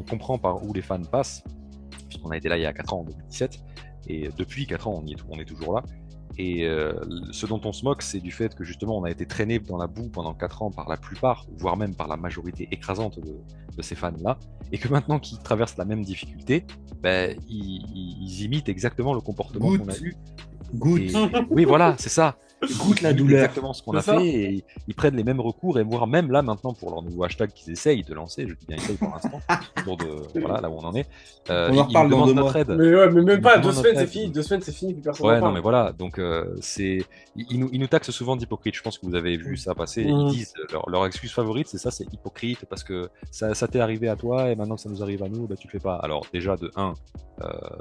comprend par où les fans passent, puisqu'on a été là il y a 4 ans, en 2017, et depuis 4 ans, on est toujours là. Et ce dont on se moque, c'est du fait que justement on a été traîné dans la boue pendant 4 ans par la plupart, voire même par la majorité écrasante de ces fans-là, et que maintenant qu'ils traversent la même difficulté, ben, ils imitent exactement le comportement qu'on a eu. Oui, voilà, c'est ça. Goûte la douleur. Exactement ce qu'on a fait, et ils prennent les mêmes recours, et voire même là maintenant pour leur nouveau hashtag qu'ils essayent de lancer, je dis bien essayent pour l'instant, voilà, là où on en est. On en reparle dans 2 mois. Mais même pas, 2 semaines c'est fini, 2 semaines c'est fini, plus personne ouais, non mais voilà, donc ils nous taxent souvent d'hypocrites, je pense que vous avez vu ça passer, ils disent, leur excuse favorite c'est ça, c'est hypocrite, parce que ça t'est arrivé à toi, et maintenant que ça nous arrive à nous, bah tu le fais pas. Alors déjà, de 1,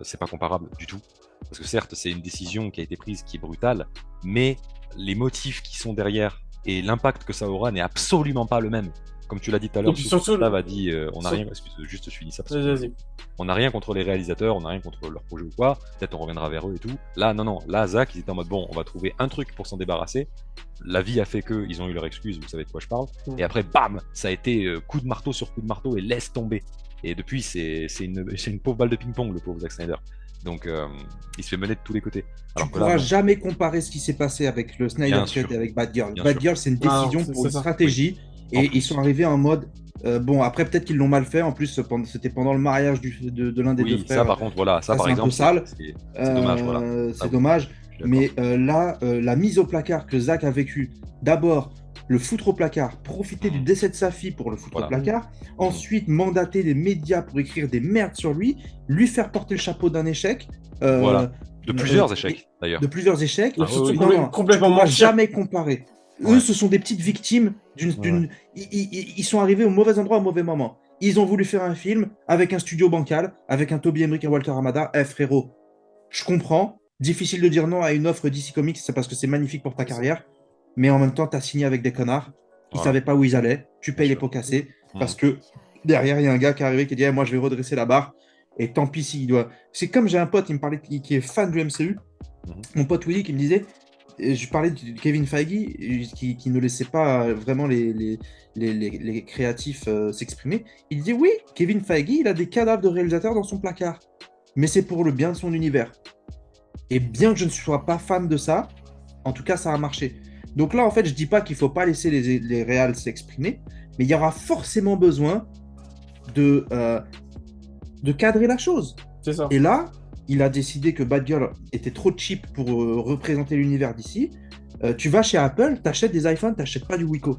c'est pas comparable du tout. Parce que certes, c'est une décision qui a été prise qui est brutale, mais les motifs qui sont derrière et l'impact que ça aura n'est absolument pas le même. Comme tu l'as dit tout à l'heure, Gustave a dit, on n'a rien, excuse, juste je finis ça, parce que on n'a rien contre les réalisateurs, on n'a rien contre leur projet ou quoi, peut-être on reviendra vers eux et tout. Là, non, là, Zach, ils étaient en mode, bon, on va trouver un truc pour s'en débarrasser. La vie a fait qu'ils ont eu leur excuse, vous savez de quoi je parle. Et après, bam, ça a été coup de marteau sur coup de marteau et laisse tomber. Et depuis, c'est une pauvre balle de ping-pong, le pauvre Zack Snyder. Donc, il se fait mener de tous les côtés. Alors tu ne pourras jamais comparer ce qui s'est passé avec le Snyder Cut et avec Bad Girl. Bad Girl, c'est une décision pour une stratégie. Oui. Et ils sont arrivés en mode... bon, après, peut-être qu'ils l'ont mal fait. En plus, c'était pendant le mariage de l'un des 2 frères. Oui, ça, par contre, voilà. Ça, par exemple, c'est dommage. Voilà. C'est dommage. Mais là, la mise au placard que Zach a vécu, d'abord, le foutre au placard, profiter du décès de sa fille pour le foutre au placard, ensuite mandater les médias pour écrire des merdes sur lui faire porter le chapeau d'un échec. Voilà. De plusieurs échecs, d'ailleurs. De plusieurs échecs. Complètement on ne jamais comparer. Eux, ce sont des petites victimes ils sont arrivés au mauvais endroit au mauvais moment. Ils ont voulu faire un film avec un studio bancal, avec un Toby Emmerich et Walter Hamada. Frérot, je comprends. Difficile de dire non à une offre DC Comics, c'est parce que c'est magnifique pour ta carrière. Mais en même temps, tu as signé avec des connards. Ils ne savaient pas où ils allaient. Tu payes les pots cassés. Parce que derrière, il y a un gars qui est arrivé qui dit moi, je vais redresser la barre. Et tant pis s'il doit. C'est comme j'ai un pote, il me parlait, qui est fan du MCU. Mon pote Willy qui me disait je parlais de Kevin Feige qui ne laissait pas vraiment les créatifs s'exprimer. Il dit oui, Kevin Feige, il a des cadavres de réalisateurs dans son placard. Mais c'est pour le bien de son univers. Et bien que je ne sois pas fan de ça, en tout cas, ça a marché. Donc là, en fait, je dis pas qu'il faut pas laisser les réals s'exprimer, mais il y aura forcément besoin de cadrer la chose. C'est ça. Et là, il a décidé que Bad Girl était trop cheap pour représenter l'univers d'ici. Tu vas chez Apple, tu achètes des iPhones, tu n'achètes pas du Wiko.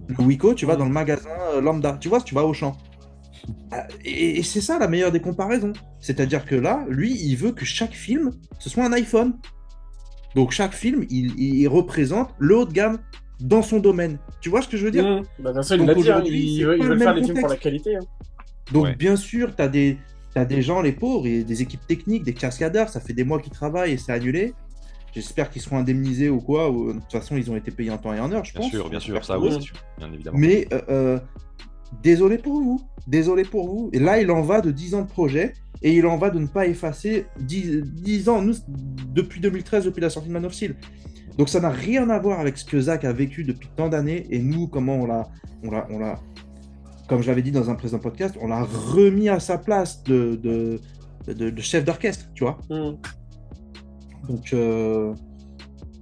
Le Wiko, tu vas dans le magasin lambda. Tu vois, tu vas au champ. Et c'est ça la meilleure des comparaisons. C'est-à-dire que là, lui, il veut que chaque film, ce soit un iPhone. Donc chaque film, il représente le haut de gamme dans son domaine. Tu vois ce que je veux dire? Bien sûr, il l'a dit, ils veulent faire des films pour la qualité. Donc bien sûr, t'as des gens, les pauvres, et des équipes techniques, des cascadeurs, ça fait des mois qu'ils travaillent et c'est annulé. J'espère qu'ils seront indemnisés ou quoi. De toute façon, ils ont été payés en temps et en heure, je pense. Bien sûr, ça, oui, c'est sûr, bien évidemment. Mais désolé pour vous. Désolé pour vous. Et là, il en va de 10 ans de projet et il en va de ne pas effacer 10 ans, nous, depuis 2013, depuis la sortie de Man of Steel. Donc ça n'a rien à voir avec ce que Zach a vécu depuis tant d'années et nous, comment on l'a, comme je l'avais dit dans un précédent podcast, on l'a remis à sa place de chef d'orchestre, tu vois. Donc,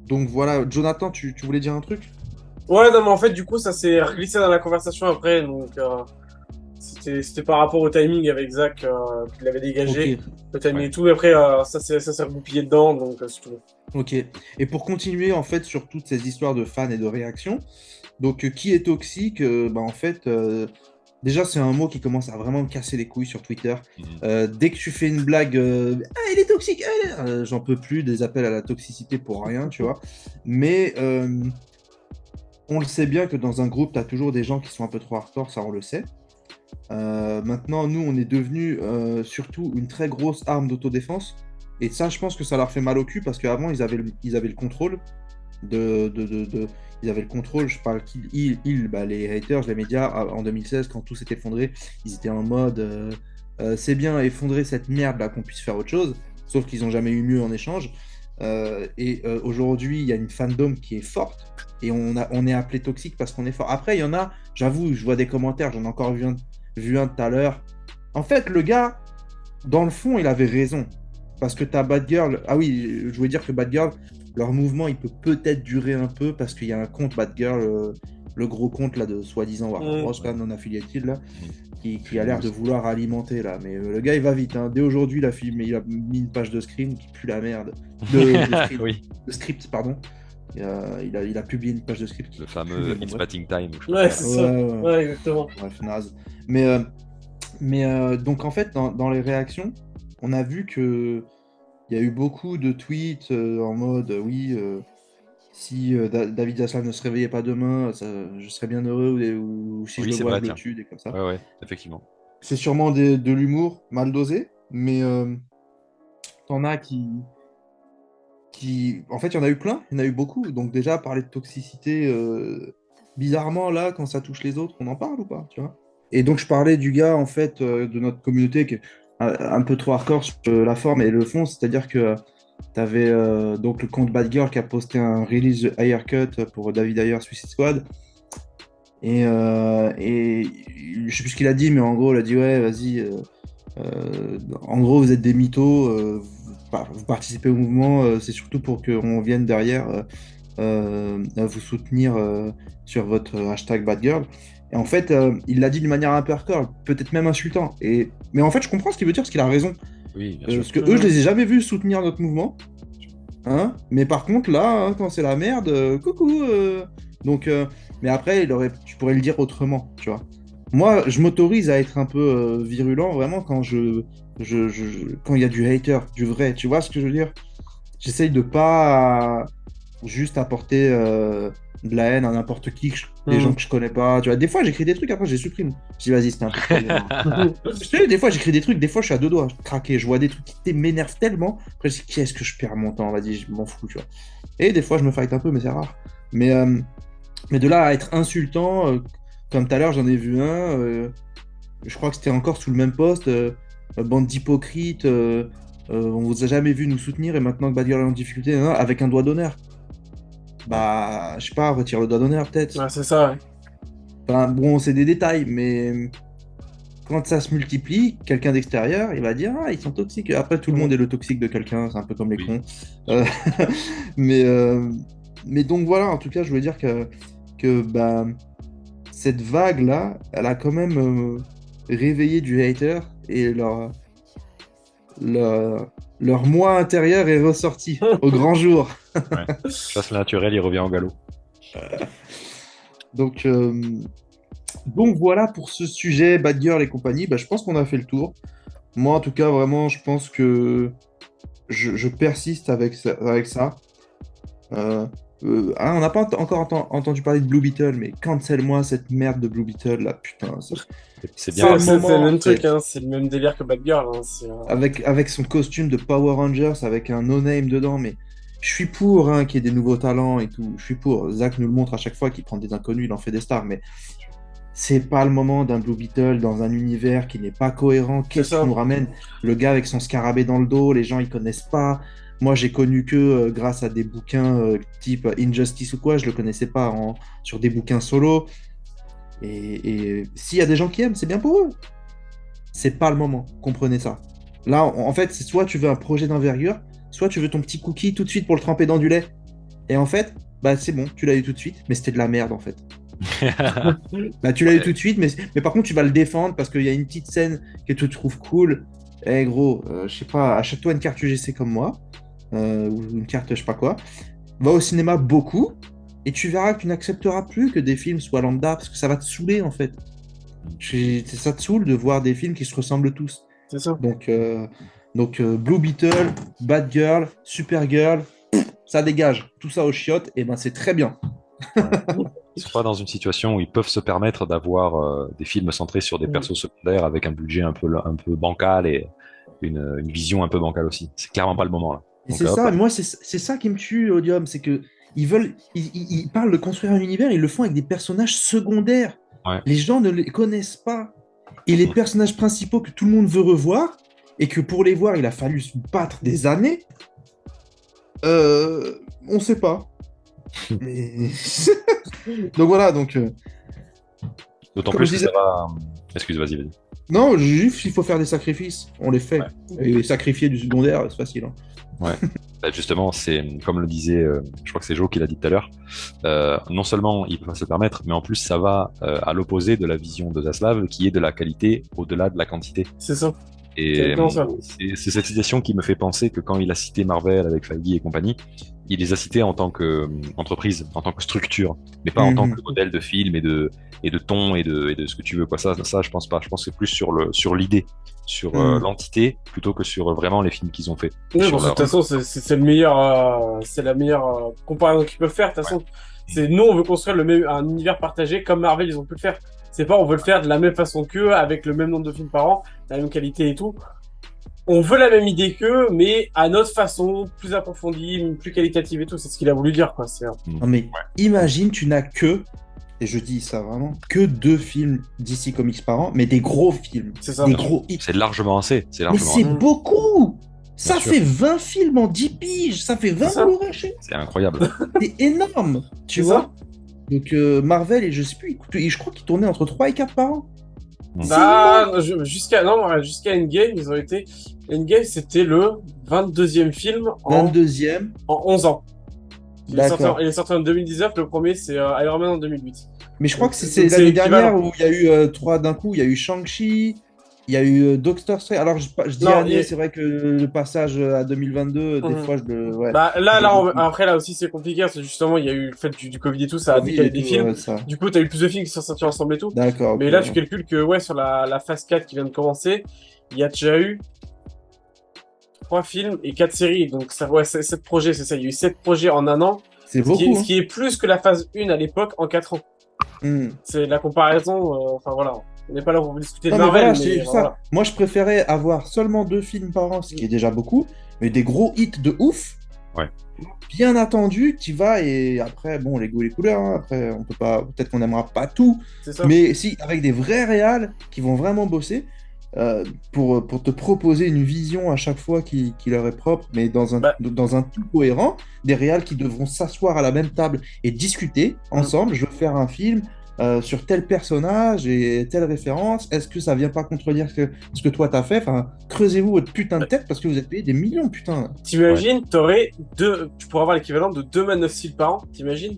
donc voilà, Jonathan, tu voulais dire un truc? Ouais, non, mais en fait, du coup, ça s'est glissé dans la conversation après, donc c'était par rapport au timing avec Zach qu'il avait dégagé, Ok, le timing Ouais. et tout, mais après, ça s'est regoupillé dedans, donc c'est tout. ok. Et pour continuer en fait sur toutes ces histoires de fans et de réactions, donc qui est toxique? Bah, en fait, déjà c'est un mot qui commence à vraiment me casser les couilles sur Twitter. Mhm. Dès que tu fais une blague, ah il est toxique, j'en peux plus des appels à la toxicité pour rien, tu vois. Mais on le sait bien que dans un groupe, tu as toujours des gens qui sont un peu trop hardcore, ça on le sait. Maintenant, nous, on est devenu surtout une très grosse arme d'autodéfense. Et ça, je pense que ça leur fait mal au cul parce qu'avant, ils avaient le contrôle ils avaient le contrôle. Je parle bah, les haters, les médias, en 2016, quand tout s'est effondré, ils étaient en mode c'est bien effondrer cette merde là qu'on puisse faire autre chose. Sauf qu'ils n'ont jamais eu mieux en échange. Aujourd'hui, il y a une fandom qui est forte et on est appelé toxique parce qu'on est fort. Après, il y en a, j'avoue, je vois des commentaires, j'en ai encore vu un tout à l'heure. En fait, le gars, dans le fond, il avait raison. Parce que t'as Bad Girl. Ah oui, je voulais dire que Bad Girl, leur mouvement, il peut peut-être durer un peu parce qu'il y a un compte Bad Girl, le gros compte là de soi-disant Warner Bros, là, non affiliated, là, qui a l'air de vouloir alimenter là. Mais le gars, il va vite. Hein. Dès aujourd'hui, il a mis une page de screen qui pue la merde. Oui, De script, pardon. Il a publié une page de script qui le pue, fameux mais It's bon, bref. Batting Time. Ou je sais pas Ouais, quoi. c'est ça. Ouais. Ouais, exactement. Bref, naze. Mais donc en fait, dans les réactions, on a vu que il y a eu beaucoup de tweets en mode oui, si David Zaslav ne se réveillait pas demain, je serais bien heureux, ou si je Oui, le c'est vois, vrai, je le tiens. tue, des comme ça. Ouais, ouais, effectivement. C'est sûrement de l'humour mal dosé, mais t'en as En fait, il y en a eu plein, il y en a eu beaucoup. Donc déjà, parler de toxicité, bizarrement, là, quand ça touche les autres, on en parle ou pas, tu vois? Et donc, je parlais du gars, en fait, de notre communauté qui est un peu trop hardcore sur la forme et le fond, c'est-à-dire que tu avais donc le compte Bad Girl qui a posté un release de Ayer Cut pour David Ayer Suicide Squad. Et je sais plus ce qu'il a dit, mais en gros, il a dit ouais, vas-y. En gros, vous êtes des mythos, vous participez au mouvement, c'est surtout pour qu'on vienne derrière vous soutenir sur votre hashtag Bad Girl. Et en fait, il l'a dit d'une manière un peu hardcore, peut-être même insultant. Mais en fait, je comprends ce qu'il veut dire, parce qu'il a raison. Oui, bien sûr. Parce que eux, je les ai jamais vus soutenir notre mouvement. Hein, mais par contre, là, hein, quand c'est la merde, coucou. Donc, mais après, tu pourrais le dire autrement, tu vois. Moi, je m'autorise à être un peu virulent, vraiment, quand quand il y a du hater, du vrai. Tu vois ce que je veux dire? J'essaye de pas juste apporter de la haine à n'importe qui, des gens que je connais pas. Tu vois, des fois, j'écris des trucs, après, je les supprime. Je dis, vas-y, c'était un peu trop violent. Je te dis, des fois, j'écris des trucs, des fois, je suis à deux doigts, je craquer, je vois des trucs qui m'énervent tellement. Après, je dis, qu'est-ce que je perds mon temps? Vas-y, je m'en fous, tu vois. Et des fois, je me fight un peu, mais c'est rare. Mais, euh, mais de là à être insultant, comme tout à l'heure, j'en ai vu un, je crois que c'était encore sous le même poste, bande d'hypocrites, on vous a jamais vu nous soutenir et maintenant que Bad Girl est en difficulté, hein, avec un doigt d'honneur. Bah, je sais pas, retire le doigt d'honneur peut-être. Ouais, c'est ça, ouais. Enfin, bon, c'est des détails, mais quand ça se multiplie, quelqu'un d'extérieur, il va dire ah, ils sont toxiques. Après, tout le monde est le toxique de quelqu'un, c'est un peu comme les Oui. cons. Euh, mais, euh, mais donc voilà, en tout cas, je veux dire que bah, cette vague-là, elle a quand même réveillé du hater et leur moi intérieur est ressorti au grand jour. Ouais. Chasse le naturel, il revient au galop. Donc, donc voilà pour ce sujet, Bad Girl et compagnie. Bah, je pense qu'on a fait le tour. Moi, en tout cas, vraiment, je pense que je persiste avec ça. On n'a pas encore entendu parler de Blue Beetle, mais cancel-moi cette merde de Blue Beetle là, putain. C'est C'est bien. le C'est le moment, même truc, c'est- hein, c'est le même délire que Bad Girl. Hein, avec son costume de Power Rangers, avec un no-name dedans, mais je suis pour hein, qu'il y ait des nouveaux talents et tout. Je suis pour. Zach nous le montre à chaque fois qu'il prend des inconnus, il en fait des stars, mais c'est pas le moment d'un Blue Beetle dans un univers qui n'est pas cohérent. Qu'est-ce ça. qu'on nous ramène? Le gars avec son scarabée dans le dos, les gens ils connaissent pas. Moi j'ai connu que grâce à des bouquins type Injustice ou quoi, je le connaissais pas sur des bouquins solo. Et s'il y a des gens qui aiment, c'est bien pour eux. C'est pas le moment, comprenez ça. Là, en fait, c'est soit tu veux un projet d'envergure, soit tu veux ton petit cookie tout de suite pour le tremper dans du lait. Et en fait, bah c'est bon, tu l'as eu tout de suite, mais c'était de la merde en fait. Bah tu l'as eu tout de suite, mais par contre tu vas le défendre parce qu'il y a une petite scène que tu trouves cool. Eh gros, je sais pas, achète-toi une carte UGC comme moi, ou une carte je sais pas quoi. Va au cinéma beaucoup, et tu verras que tu n'accepteras plus que des films soient lambda, parce que ça va te saouler en fait. Ça te saoule de voir des films qui se ressemblent tous. C'est ça. Donc Blue Beetle, Bad Girl, Supergirl, ça dégage. Tout ça aux chiottes, et ben c'est très bien. Ils sont pas dans une situation où ils peuvent se permettre d'avoir des films centrés sur des persos secondaires avec un budget un peu bancal et une vision un peu bancale aussi. C'est clairement pas le moment là. Et Donc, c'est hop, ça, moi c'est ça qui me tue, Odium, c'est que ils parlent de construire un univers, ils le font avec des personnages secondaires. ouais. Les gens ne les connaissent pas. Et les personnages principaux que tout le monde veut revoir, et que pour les voir, il a fallu se battre des années, on sait pas. Mais... donc voilà, D'autant comme plus je que disais- ça va. Excuse, vas-y. Non, juste il faut faire des sacrifices, on les fait. Ouais. Et sacrifier du secondaire, c'est facile. Hein. Ouais. Bah, justement, c'est comme le disait, je crois que c'est Joe qui l'a dit tout à l'heure. Non seulement il peut se le permettre, mais en plus ça va à l'opposé de la vision de Zaslav, qui est de la qualité au-delà de la quantité. C'est ça. C'est Et exactement ça. c'est cette citation qui me fait penser que quand il a cité Marvel avec Feige et compagnie, il les a cités en tant que entreprise, en tant que structure, mais pas en tant que modèle de film et de ton et de ce que tu veux quoi. Ça je pense pas. Je pense que c'est plus sur l'idée, sur l'entité plutôt que sur vraiment les films qu'ils ont fait. Oui, Sur parce que de leur- toute façon, c'est le meilleur, c'est la meilleure comparaison qu'ils peuvent faire. De toute façon, c'est nous, on veut construire un univers partagé comme Marvel, ils ont pu le faire. C'est pas, on veut le faire de la même façon qu'eux, avec le même nombre de films par an, la même qualité et tout. On veut la même idée qu'eux, mais à notre façon, plus approfondie, plus qualitative et tout. C'est ce qu'il a voulu dire, quoi. Non mais imagine, tu n'as que, et je dis ça vraiment, que 2 films DC Comics par an, mais des gros films, C'est ça. des gros hits. C'est largement assez. C'est Mais largement c'est assez. beaucoup! Ça Bien sûr. fait 20 films en 10 piges, ça fait 20 C'est ça. Blu-ray. C'est incroyable. C'est énorme, tu C'est vois. ça. Donc Marvel, et je sais plus, je crois qu'ils tournaient entre 3 et 4 par an. C'est Bah, jusqu'à Endgame, ils ont été. Endgame, c'était le 22e film 22e, en 11 ans. d'accord. Il est sorti en 2019, le premier c'est Iron Man en 2008. Mais je crois que C'est c'est l'année dernière l'équivalent. où il y a eu 3 d'un coup, il y a eu Shang-Chi, il y a eu Doctor Strange. Alors je dis Non, année, c'est vrai que le passage à 2022, des Mhm. fois je le... Ouais. Bah après là aussi c'est compliqué, parce que justement il y a eu le fait du Covid et tout, ça a Covid décalé et des tout, films. ouais, ça. Du coup t'as eu plus de films qui sont sortis ensemble et tout. D'accord. Mais ok, là ouais. tu calcules que ouais sur la phase 4 qui vient de commencer, il y a déjà eu 3 films et 4 séries. Donc ça, ouais, 7 projets, c'est ça. Il y a eu 7 projets en un an. C'est Ce qui beaucoup. est, ce qui est plus que la phase 1 à l'époque en 4 ans. Hmm. C'est la comparaison, enfin voilà. On n'est pas là pour discuter de Non, mais Marvel, voilà, mais c'est ça. voilà. Moi, je préférais avoir seulement 2 films par an, ce qui est déjà beaucoup, mais des gros hits de ouf. Ouais. Bien attendu, tu vas et après, bon, les goûts et les couleurs. Hein, après, on peut pas, peut-être qu'on n'aimera pas tout, C'est ça. mais si, avec des vrais réals qui vont vraiment bosser pour te proposer une vision à chaque fois qui leur est propre, mais Bah. dans un tout cohérent, des réals qui devront s'asseoir à la même table et discuter ensemble. Je veux faire un film sur tel personnage et telle référence. Est-ce que ça vient pas contredire ce que toi t'as fait? Enfin, creusez-vous votre putain de tête parce que vous êtes payé des millions, putain. T'imagines, tu pourrais avoir l'équivalent de 2 Man of Steel par an, t'imagines?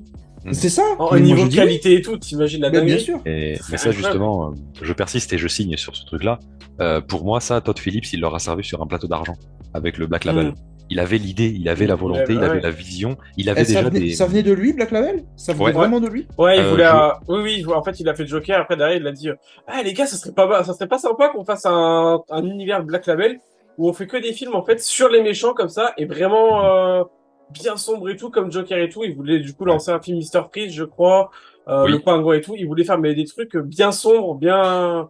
C'est ça. Au Mais moi, niveau je dis qualité et tout, t'imagines la oui. Bien dinguerie? sûr. Mais C'est ça, incroyable. justement, je persiste et je signe sur ce truc-là. Pour moi, ça, Todd Phillips, il leur a servi sur un plateau d'argent avec le Black Label. Mm. Il avait l'idée, il avait la volonté, il avait ouais. la vision, il Eh, avait déjà ça venait de lui, Black Label? Ça venait Ouais. vraiment de lui? Ouais, il voulait. je- Oui, en fait, il a fait le Joker. Après, derrière, il a dit ah, les gars, ça serait pas sympa qu'on fasse un univers Black Label où on fait que des films, en fait, sur les méchants, comme ça, et vraiment bien sombre et tout, comme Joker et tout. Il voulait, du coup, lancer un film Mr. Freeze, je crois, Oui. le Pingouin et tout. Il voulait faire mais, des trucs bien sombres, bien.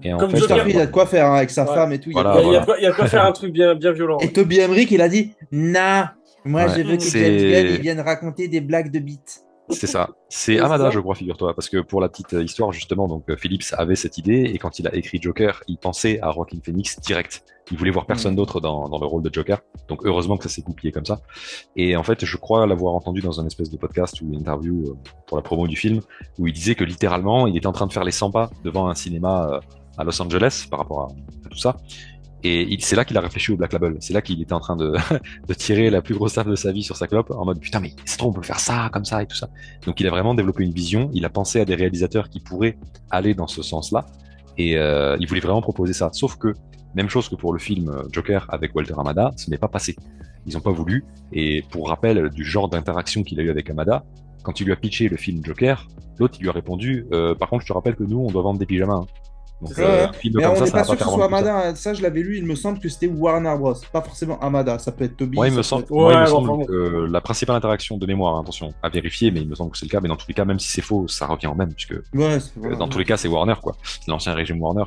Et en Comme fait, Joker, Il a de quoi faire hein, avec sa Ouais. femme et tout. il y a Voilà, de quoi- Il y a de quoi faire un truc bien violent. Et Ouais. Toby Emmerich, il a dit, nah, moi Ouais, je veux que c'est- James Gunn il vienne raconter des blagues de bites. C'est ça. C'est C'est Hamada, ça. je crois, figure-toi, parce que pour la petite histoire, justement, donc Phillips avait cette idée et quand il a écrit Joker, il pensait à Joaquin Phoenix direct. Il voulait voir personne d'autre dans le rôle de Joker. Donc heureusement que ça s'est goupillé comme ça. Et en fait, je crois l'avoir entendu dans un espèce de podcast ou une interview pour la promo du film, où il disait que littéralement, il était en train de faire les 100 pas devant un cinéma à Los Angeles par rapport à tout ça. Et c'est là qu'il a réfléchi au Black Label. C'est là qu'il était en train de, de tirer la plus grosse taf de sa vie sur sa clope, en mode putain, mais c'est trop, on peut faire ça, comme ça et tout ça. Donc il a vraiment développé une vision. Il a pensé à des réalisateurs qui pourraient aller dans ce sens-là. Et il voulait vraiment proposer ça. Sauf que, même chose que pour le film Joker avec Walter Hamada, ce n'est pas passé. Ils n'ont pas voulu. Et pour rappel du genre d'interaction qu'il a eu avec Hamada, quand il lui a pitché le film Joker, l'autre il lui a répondu par contre, je te rappelle que nous, on doit vendre des pyjamas. Hein. Donc, C'est ça. un film Mais comme on n'est ça pas va sûr pas que ce faire soit vendre tout ça. Hamada, hein. Ça, je l'avais lu, il me semble que c'était Warner Bros. Pas forcément Hamada. Ça peut être Toby, Moi, il ça me peut semble, être... moi, il me Ouais, semble enfin bon. que la principale interaction de mémoire, attention, à vérifier, mais il me semble que c'est le cas. Mais dans tous les cas, même si c'est faux, ça revient au même, puisque Ouais, voilà. dans tous les cas, c'est Warner, quoi. C'est l'ancien régime Warner.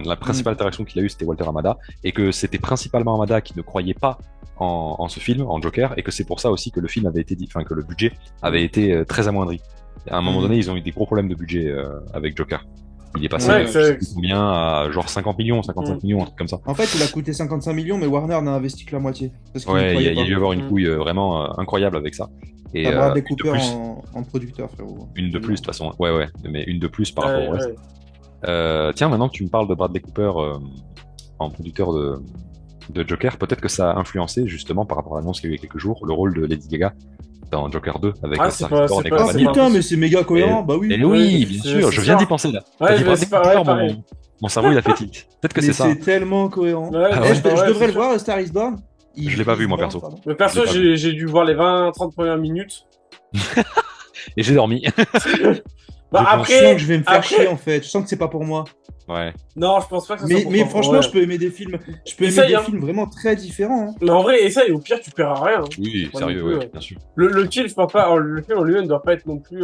La principale interaction qu'il a eue, c'était Walter Hamada, et que c'était principalement Hamada qui ne croyait pas en ce film, en Joker, et que c'est pour ça aussi que le film avait été, enfin, que le budget avait été très amoindri. À un moment donné, ils ont eu des gros problèmes de budget avec Joker. Il est passé Ouais, de je sais plus combien à genre 50 millions, 55 millions, un truc comme ça. En fait, il a coûté 55 millions, mais Warner n'a investi que la moitié. Parce qu'il n'y Ouais, il y croyait a dû y pas. avoir une couille vraiment incroyable avec ça. Et T'as Bradley une de Cooper plus, en producteur, frérot. une de plus de toute façon. Ouais, ouais, mais une de plus par rapport Ouais, au reste. ouais. Tiens, maintenant que tu me parles de Bradley Cooper en producteur de Joker, peut-être que ça a influencé justement par rapport à l'annonce qu'il y a eu il y a quelques jours, le rôle de Lady Gaga dans Joker 2 avec Ah, la c'est Star pas- Wars c'est et pas- Ah c'est compagnie. pas- putain, mais c'est méga cohérent, bah oui. Et oui, Oui, bien c'est- sûr, c'est je viens ça. d'y penser là. Ouais, T'as dit mais Bradley c'est pareil, Cooper, pareil. mon cerveau il a fait tilt. Peut-être que Mais c'est ça. c'est tellement cohérent. Ouais, Ah Eh, ouais je ouais, devrais c'est le sûr. voir, Star is Born. Je l'ai pas vu, moi, perso. Pardon. Mais perso, Je l'ai pas vu. j'ai dû voir les 20-30 premières minutes. Et j'ai dormi. Bah, Je après, sens que je vais me faire après- chier en fait. Je sens que c'est pas pour moi. Ouais. non, je pense pas que ça soit Mais, pour mais toi. franchement, Ouais. je peux aimer des films. Je peux aimer Essaye, des hein. films vraiment très différents. Hein. Mais en vrai, essaye, au pire, tu paieras rien. Hein. Oui, Pas sérieux, non plus, ouais, ouais. bien sûr. Le film, je pense pas, le film en lui-même ne doit pas être non plus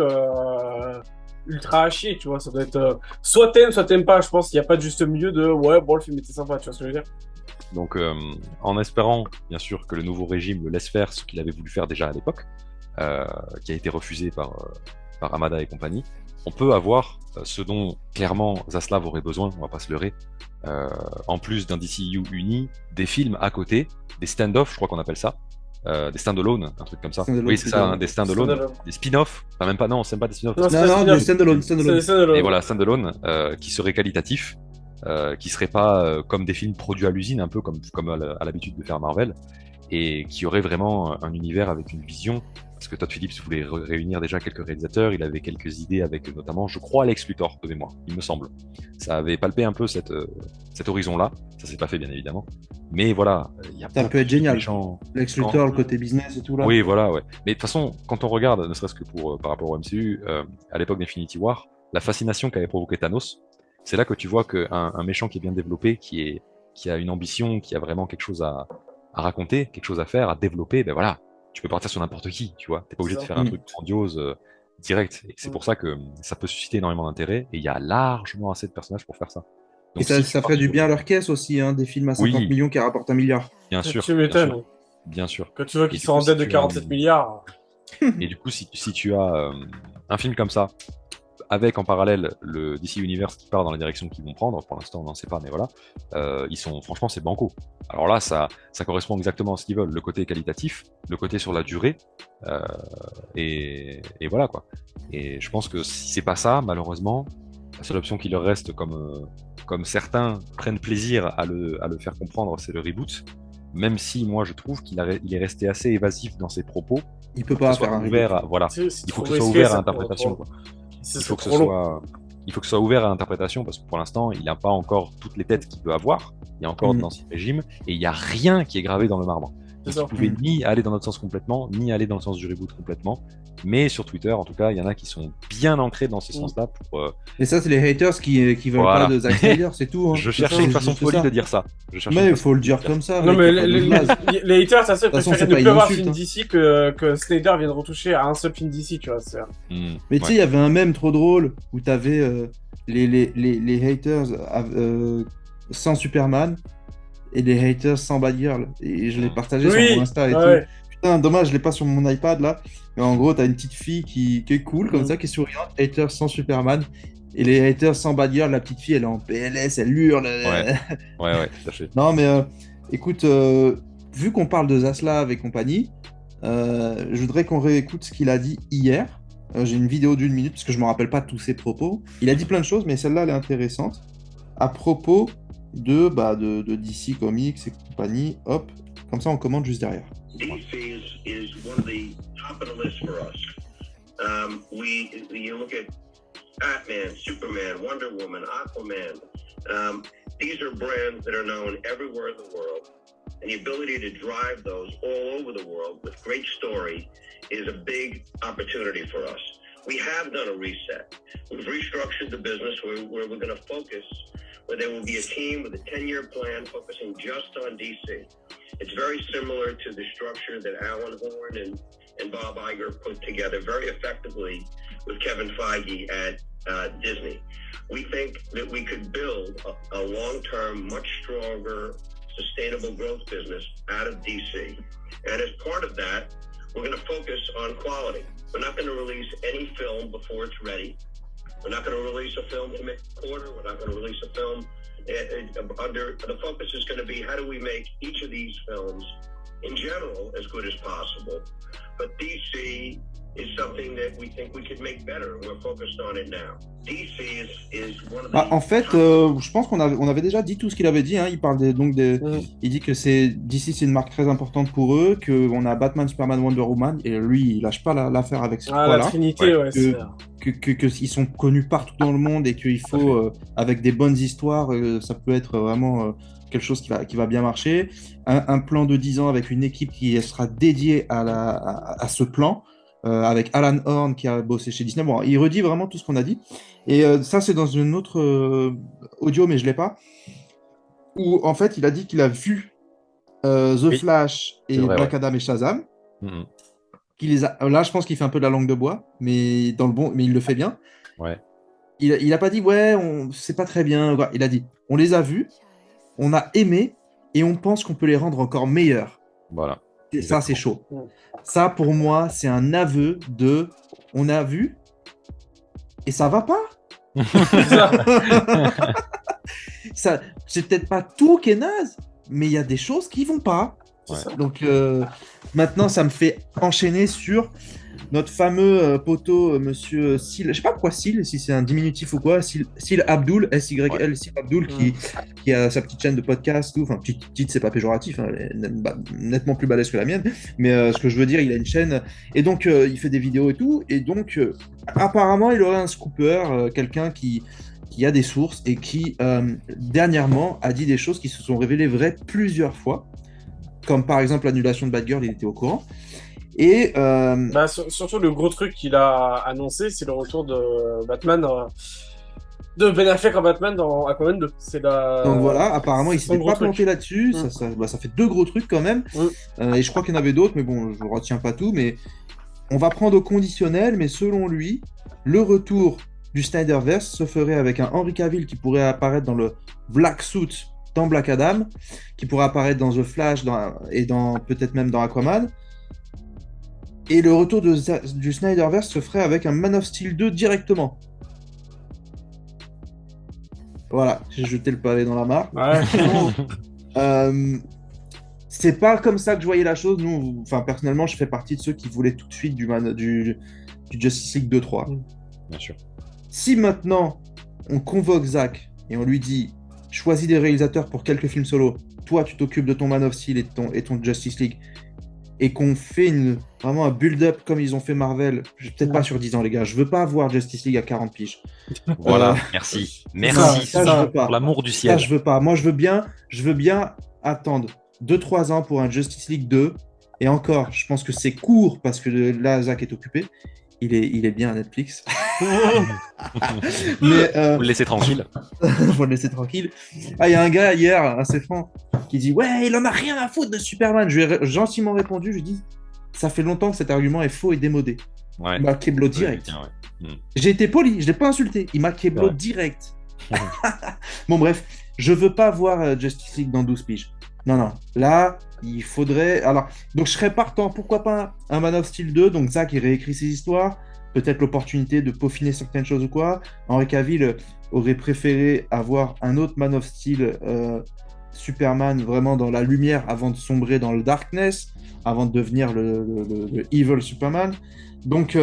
ultra à chier, tu vois. Ça doit être soit t'aimes pas. Je pense qu'il n'y a pas de juste milieu de ouais, bon, le film était sympa, tu vois ce que je veux dire. Donc, en espérant, bien sûr, que le nouveau régime le laisse faire ce qu'il avait voulu faire déjà à l'époque, qui a été refusé par Hamada et compagnie, on peut avoir ce dont clairement Zaslav aurait besoin, on va pas se leurrer, en plus d'un DCU uni, des films à côté, des stand-off, je crois qu'on appelle ça, des stand-alone, un truc comme ça. Stand-alone, Oui, c'est ça, plutôt. hein, des stand-alone, des spin-off, enfin même pas, non, c'est même pas des spin-off. Non, Non, c'est pas non, spin-off. du standalone, C'est standalone. ça, le- Et voilà, standalone, qui serait qualitatif, qui serait pas comme des films produits à l'usine, un peu comme à l'habitude de faire Marvel, et qui aurait vraiment un univers avec une vision. Parce que Todd Phillips voulait réunir déjà quelques réalisateurs, il avait quelques idées avec notamment, je crois, Lex Luthor de mémoire, il me semble. Ça avait palpé un peu cet horizon-là, ça s'est pas fait bien évidemment. Mais voilà, il y a Ça beaucoup peut être de génial. méchants. Lex Luthor, le côté business et tout là. Oui, voilà, ouais. Mais de toute façon, quand on regarde, ne serait-ce que par rapport au MCU, à l'époque d'Infinity War, la fascination qu'avait provoqué Thanos, c'est là que tu vois qu'un méchant qui est bien développé, qui a une ambition, qui a vraiment quelque chose à raconter, quelque chose à faire, à développer, ben voilà, tu peux partir sur n'importe qui, tu vois. T'es pas obligé de C'est faire ça. un truc grandiose direct. Et c'est pour ça que ça peut susciter énormément d'intérêt, et il y a largement assez de personnages pour faire ça. Et Donc, ça, si tu ça pars ferait du sur- bien à leur caisse aussi, hein, des films à 50 Oui. millions qui rapportent 1 milliard. Bien sûr, Tu bien m'étonnes. sûr, bien sûr. Quand tu vois Et qu'ils du sont coup, en si dette de tu as 47 milliards. Et du coup, si tu as un film comme ça, avec en parallèle le DC Universe qui part dans la direction qu'ils vont prendre, pour l'instant on n'en sait pas, mais voilà, franchement c'est banco. Alors là, ça correspond exactement à ce qu'ils veulent, le côté qualitatif, le côté sur la durée, et voilà quoi. Et je pense que si c'est pas ça, malheureusement, la seule option qui leur reste, comme certains prennent plaisir à le faire comprendre, c'est le reboot. Même si moi je trouve qu'il est resté assez évasif dans ses propos, Il peut que pas ce soit faire un ouvert reboot. à, voilà. C'est Il faut trop que ce soit risqué, ouvert à ça, l'interprétation. pour- quoi. C'est Il faut que ce trop long. soit, il faut que ce soit ouvert à l'interprétation parce que pour l'instant, il n'a pas encore toutes les têtes qu'il peut avoir. Il y a encore Mhm. d'anciens régimes et il n'y a rien qui est gravé dans le marbre. C'est Donc, ça. il pouvait Mhm. ni aller dans notre sens complètement, ni aller dans le sens du reboot complètement. Mais sur Twitter, en tout cas, il y en a qui sont bien ancrés dans ce Mhm. sens-là. Pour, Et ça, c'est les haters qui veulent Voilà. pas de Zack Snyder, c'est tout. Hein. je C'est cherchais ça, une c'est façon juste folie ça. de dire ça. Je cherchais Mais une il façon faut le folie dire de comme ça. Non, mec, mais y a pas de base. les haters, ça se toute façon, préférer c'est ne pas plus une avoir un insulte, film hein. d'ici que Snyder vienne retoucher à un seul film d'ici, tu vois. Hmm, Mais tu sais, ouais. il y avait un mème trop drôle où t'avais les haters sans Superman et les haters sans Batgirl. Et je l'ai partagé sur Oui, mon Insta et tout. ouais. Putain, dommage, je l'ai pas sur mon iPad là. Mais en gros, t'as une petite fille qui est cool comme ça, qui est souriante. Haters sans Superman. Et les haters sans Batgirl, la petite fille, elle est en PLS, elle hurle. Ouais, ouais, tout à fait. Non, mais écoute, vu qu'on parle de Zaslav et compagnie, je voudrais qu'on réécoute ce qu'il a dit hier. J'ai une vidéo d'une minute parce que je me rappelle pas tous ses propos. Il a dit plein de choses, mais celle-là, elle est intéressante. À propos de DC Comics et compagnie. Hop, comme ça, on commente juste derrière. DC is one of the top of the list for us. You look at Batman, Superman, Wonder Woman, Aquaman. These are brands that are known everywhere in the world. And the ability to drive those all over the world with great story is a big opportunity for us. We have done a reset. We've restructured the business where we're going to focus, where there will be a team with a 10-year plan focusing just on DC. It's very similar to the structure that Alan Horn and Bob Iger put together very effectively with Kevin Feige at Disney. We think that we could build a long-term, much stronger, sustainable growth business out of DC. And as part of that, we're going to focus on quality. We're not going to release any film before it's ready. We're not going to release a film to make a quarter. We're not going to release a film the focus is going to be how do we make each of these films in general as good as possible. But DC is something that we think we could make better, and we're focused on it now. DC is one of the... En fait, je pense qu'on avait déjà dit tout ce qu'il avait dit. Hein. Il parle il dit que DC, c'est une marque très importante pour eux, qu'on a Batman, Superman, Wonder Woman, et lui, il lâche pas l'affaire avec ces trois-là. La Trinité, ouais. Qu'ils sont connus partout dans le monde et qu'il faut, avec des bonnes histoires, ça peut être vraiment quelque chose qui va bien marcher. Un plan de 10 ans avec une équipe qui sera dédiée à ce plan. Avec Alan Horn qui a bossé chez Disney. Bon, il redit vraiment tout ce qu'on a dit. Et ça, c'est dans une autre audio, mais je ne l'ai pas. Où, en fait, il a dit qu'il a vu The Flash et vrai, Black Adam et Shazam. Là, je pense qu'il fait un peu de la langue de bois, mais il le fait bien. Ouais. Il a pas dit, c'est pas très bien. Il a dit, on les a vus, on a aimé, et on pense qu'on peut les rendre encore meilleurs. Voilà. Et ça, c'est chaud. Ça, pour moi, c'est un aveu de on a vu et ça va pas. Ça, c'est peut-être pas tout qui est naze, mais il y a des choses qui vont pas. Ouais. Donc maintenant, ça me fait enchaîner sur notre fameux poteau, monsieur Sil. Je sais pas pourquoi Sil, si c'est un diminutif ou quoi. Sil Abdul, S-Y-L, Sil Abdul, qui a sa petite chaîne de podcast. Enfin, petite, c'est pas péjoratif, hein, elle est nettement plus balèze que la mienne. Mais ce que je veux dire, il a une chaîne. Et donc, il fait des vidéos et tout. Et donc, apparemment, il aurait un scooper, quelqu'un qui a des sources et qui, dernièrement, a dit des choses qui se sont révélées vraies plusieurs fois. Comme par exemple l'annulation de Batgirl, il était au courant. Et surtout le gros truc qu'il a annoncé, c'est le retour de Batman, de Ben Affleck en Batman dans Aquaman 2. Donc voilà, apparemment il s'était pas planté là-dessus. Ça fait deux gros trucs quand même. Et je crois qu'il y en avait d'autres, mais bon, je ne retiens pas tout. Mais on va prendre au conditionnel, mais selon lui, le retour du Snyderverse se ferait avec un Henry Cavill qui pourrait apparaître dans le Black Suit dans Black Adam, qui pourrait apparaître dans The Flash et peut-être même dans Aquaman. Et le retour du Snyderverse se ferait avec un Man of Steel 2 directement. Voilà, j'ai jeté le pavé dans la mare. Ouais. C'est pas comme ça que je voyais la chose. Nous, personnellement, je fais partie de ceux qui voulaient tout de suite du Justice League 2-3. Bien sûr. Si maintenant, on convoque Zack et on lui dit « Choisis des réalisateurs pour quelques films solo. Toi, tu t'occupes de ton Man of Steel et ton Justice League. » Et qu'on fait vraiment un build-up comme ils ont fait Marvel, peut-être pas sur 10 ans, les gars. Je veux pas voir Justice League à 40 piges. Voilà, merci. Ça, je veux pas. Pour l'amour du ciel. Ça, je veux pas. Moi, je veux bien attendre 2-3 ans pour un Justice League 2. Et encore, je pense que c'est court parce que là, Zack est occupé. Il est bien à Netflix. Mais, vous le laissez tranquille. Faut le laisser tranquille. Ah, il y a un gars hier, assez franc, qui dit « Ouais, il en a rien à foutre de Superman ». Je lui ai gentiment répondu, je lui ai dit « Ça fait longtemps que cet argument est faux et démodé ». Ouais. Il m'a keblo direct. Ouais. J'ai été poli, je l'ai pas insulté. Il m'a keblo direct. Bon, bref, je veux pas voir Justice League dans 12 piges. Non, non. Là, il faudrait. Alors, donc je serais partant. Pourquoi pas un Man of Steel 2? Donc, Zack, il réécrit ses histoires. Peut-être l'opportunité de peaufiner certaines choses ou quoi. Henry Cavill aurait préféré avoir un autre Man of Steel Superman vraiment dans la lumière avant de sombrer dans le darkness, avant de devenir le evil Superman. Donc,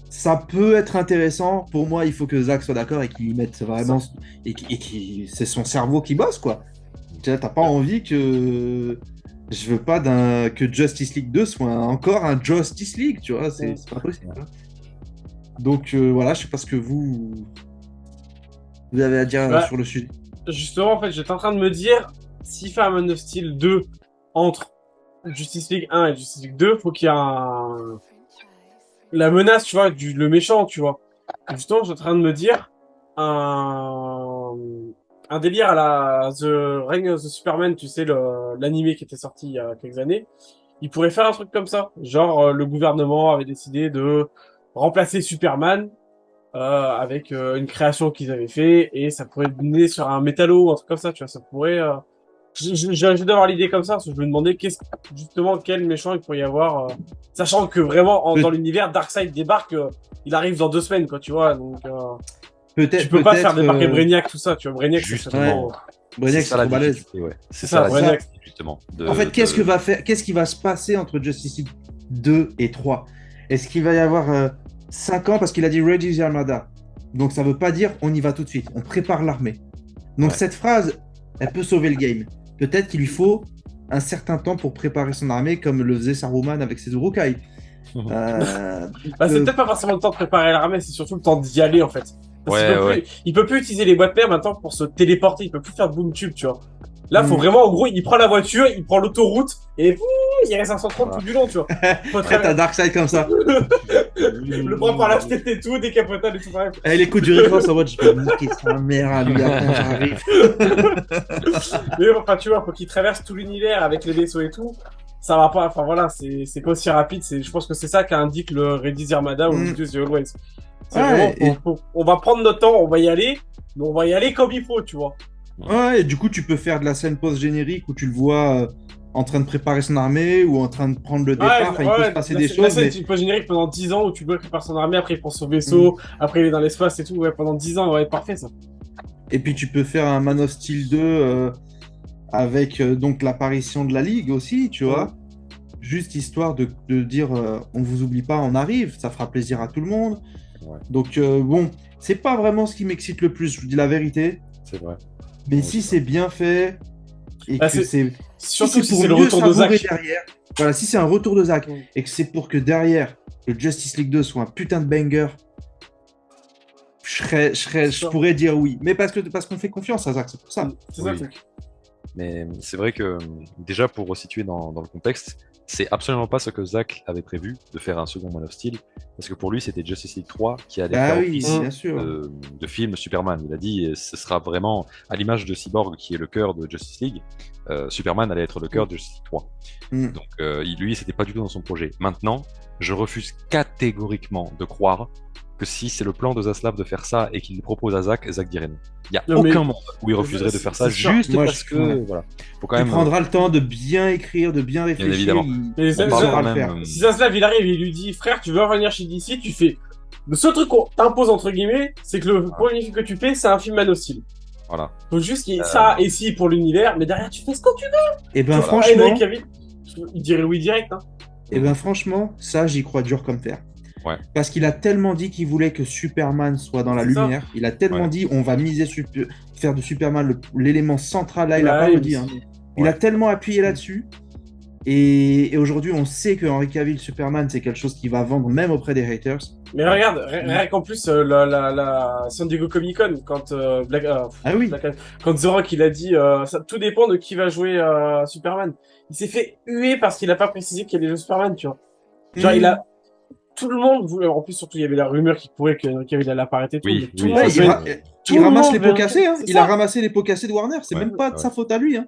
ça peut être intéressant. Pour moi, il faut que Zack soit d'accord et qu'il mette vraiment. C'est son cerveau qui bosse, quoi. Tu vois, t'as pas envie que. Je veux pas que Justice League 2 soit encore un Justice League, tu vois, c'est pas possible. Hein. Donc voilà, je sais pas ce que vous avez à dire Bah, sur le sujet. justement, en fait, j'étais en train de me dire, s'il fait un Man of Steel 2 entre Justice League 1 et Justice League 2, faut qu'il y ait la menace, tu vois, le méchant, tu vois. Et justement, j'étais en train de me dire, un, un délire à la The Reign of the Superman, tu sais, l'animé qui était sorti il y a quelques années. Il pourrait faire un truc comme ça. Genre, le gouvernement avait décidé de remplacer Superman avec une création qu'ils avaient fait et ça pourrait donner sur un métallo ou un truc comme ça, tu vois. Ça pourrait. J'ai d'avoir l'idée comme ça, parce que je me demandais justement quel méchant il pourrait y avoir, sachant que vraiment dans l'univers Darkseid débarque, il arrive dans 2 semaines, quoi, tu vois. Donc tu peux pas faire débarquer Brainiac tout ça, tu vois. Brainiac, c'est Justement, trop. Brainiac, c'est c'est ça la trop balèze. difficulté, ouais. C'est ça, la Brainiac. difficulté, justement. En fait, qu'est-ce qui va se passer entre Justice League 2 et 3? Est-ce qu'il va y avoir 5 ans parce qu'il a dit Ready the Armada? Donc ça veut pas dire on y va tout de suite, on prépare l'armée. Donc Ouais. cette phrase, elle peut sauver le game. Peut-être qu'il lui faut un certain temps pour préparer son armée comme le faisait Saruman avec ses Urukai. Bah, c'est peut-être pas forcément le temps de préparer l'armée, c'est surtout le temps d'y aller, en fait. Parce qu'il Ouais, peut ouais. plus, il peut plus utiliser les boîtes mères maintenant pour se téléporter, il peut plus faire de boom tube, tu vois. Là, faut Hmm. vraiment, en gros, il prend la voiture, il prend l'autoroute, et il reste à 130 tout du long, tu vois. Faut T'as Darkseid comme ça. le prend par la tête et tout, décapotable et tout, bref. Elle écoute du référence en mode je vais niquer sa mère à lui quand j'arrive. Mais enfin, tu vois, faut qu'il traverse tout l'univers avec les vaisseaux et tout. Ça va pas, enfin voilà, c'est pas aussi rapide, je pense que c'est ça qu'indique le Ready the Armada ou Hmm. Reduce the Always. C'est Ouais, vraiment, on va prendre notre temps, on va y aller, mais on va y aller comme il faut, tu vois. Ouais, et du coup, tu peux faire de la scène post-générique où tu le vois en train de préparer son armée ou en train de prendre le départ. Enfin, il peut se passer des la choses, scène, mais... tu peux générique pendant 10 ans où tu peux préparer son armée, après il prend son vaisseau, après il est dans l'espace et tout, ouais, pendant 10 ans, ouais, parfait ça. Et puis, tu peux faire un Man of Steel 2 avec donc l'apparition de la Ligue aussi, tu vois. Juste histoire de dire on vous oublie pas, on arrive, ça fera plaisir à tout le monde. Ouais. Donc, bon, c'est pas vraiment ce qui m'excite le plus, je vous dis la vérité. C'est vrai. Mais Ouais, si c'est c'est bien fait et Bah, que c'est. Surtout si pour c'est le mieux retour de savourer Zack. derrière, voilà, si c'est un retour de Zack Mm. et que c'est pour que derrière le Justice League 2 soit un putain de banger, je pourrais dire oui. Mais parce qu'on fait confiance à Zack, c'est pour ça. C'est ça le Oui. truc. Mais c'est vrai que, déjà, pour resituer dans le contexte, c'est absolument pas ce que Zack avait prévu, de faire un second Man of Steel, parce que pour lui, c'était Justice League 3 qui allait Ah faire oui, office bien sûr. de film Superman. Il a dit, ce sera vraiment, à l'image de Cyborg, qui est le cœur de Justice League, Superman allait être le cœur de Justice League 3. Mm. Donc, lui, c'était pas du tout dans son projet. Maintenant, je refuse catégoriquement de croire que si c'est le plan de Zaslav de faire ça et qu'il le propose à Zack, Zack dirait non. Il n'y a Non, mais- aucun monde où il refuserait de faire ça c'est sûr. juste Moi, parce je- que, ouais. voilà. Faut quand Tu même. prendras le temps de bien écrire, de bien réfléchir. évidemment. Mais On ça- parle ça- quand le même. faire. Si Zaslav il arrive, il lui dit frère, tu veux revenir chez DC, tu fais. Le seul truc qu'on t'impose entre guillemets, c'est que le premier film que tu fais, c'est un film Man of Steel. Voilà. Faut juste qu'il y ait ça et si pour l'univers, mais derrière tu fais ce que tu veux. Et ben Tu vois, franchement, Henry Cavill, il dirait oui direct. Hein. ça, j'y crois dur comme fer. Ouais. Parce qu'il a tellement dit qu'il voulait que Superman soit dans la C'est ça. lumière. Il a tellement Ouais. dit on va miser faire de Superman l'élément central. Là, il a Bah pas oui, redit. Hein. Il a Ouais. tellement appuyé là-dessus. Et aujourd'hui, on sait que Henry Cavill Superman, c'est quelque chose qui va vendre même auprès des haters. Mais regarde, rien qu'en plus, la San Diego Comic Con, quand Ah oui. quand The Rock il a dit, tout dépend de qui va jouer Superman. Il s'est fait huer parce qu'il a pas précisé qu'il allait jouer Superman, tu vois. Genre, Mm. il a tout le monde voulait. En plus, surtout, il y avait la rumeur qui courait que Henry Cavill allait apparaître et tout. Oui, mais tout oui, le Ouais, monde ça, venait- il tout ramasse le les monde pots venait- cassés. Hein. c'est Il ça. a ramassé les pots cassés de Warner. C'est Ouais, même pas de ouais. sa faute à lui. Hein.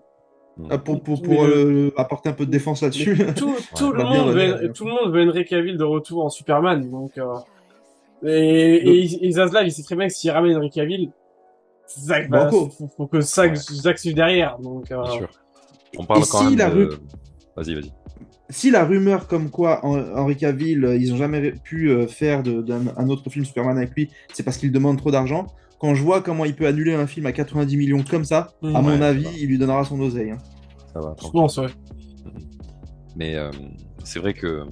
Pour Mais apporter un peu de défense là-dessus. Mais tout On va bien revenir. tout le monde veut Henry Cavill de retour en Superman, donc et Zaslav, il sait très bien que s'il ramène Henry Cavill, Zack, Banco. faut que Zack, Ouais. Zack suive derrière. Donc, Bien sûr. On parle Et quand si même la de... Vas-y. Si la rumeur comme quoi Henry Cavill, ils ont jamais pu faire un autre film Superman avec lui, c'est parce qu'il demande trop d'argent. Quand je vois comment il peut annuler un film à 90 millions comme ça, à mon Ouais, ça avis, va. il lui donnera son oseille. Hein. Ça va, je tranquille. pense, ouais. Mais c'est vrai que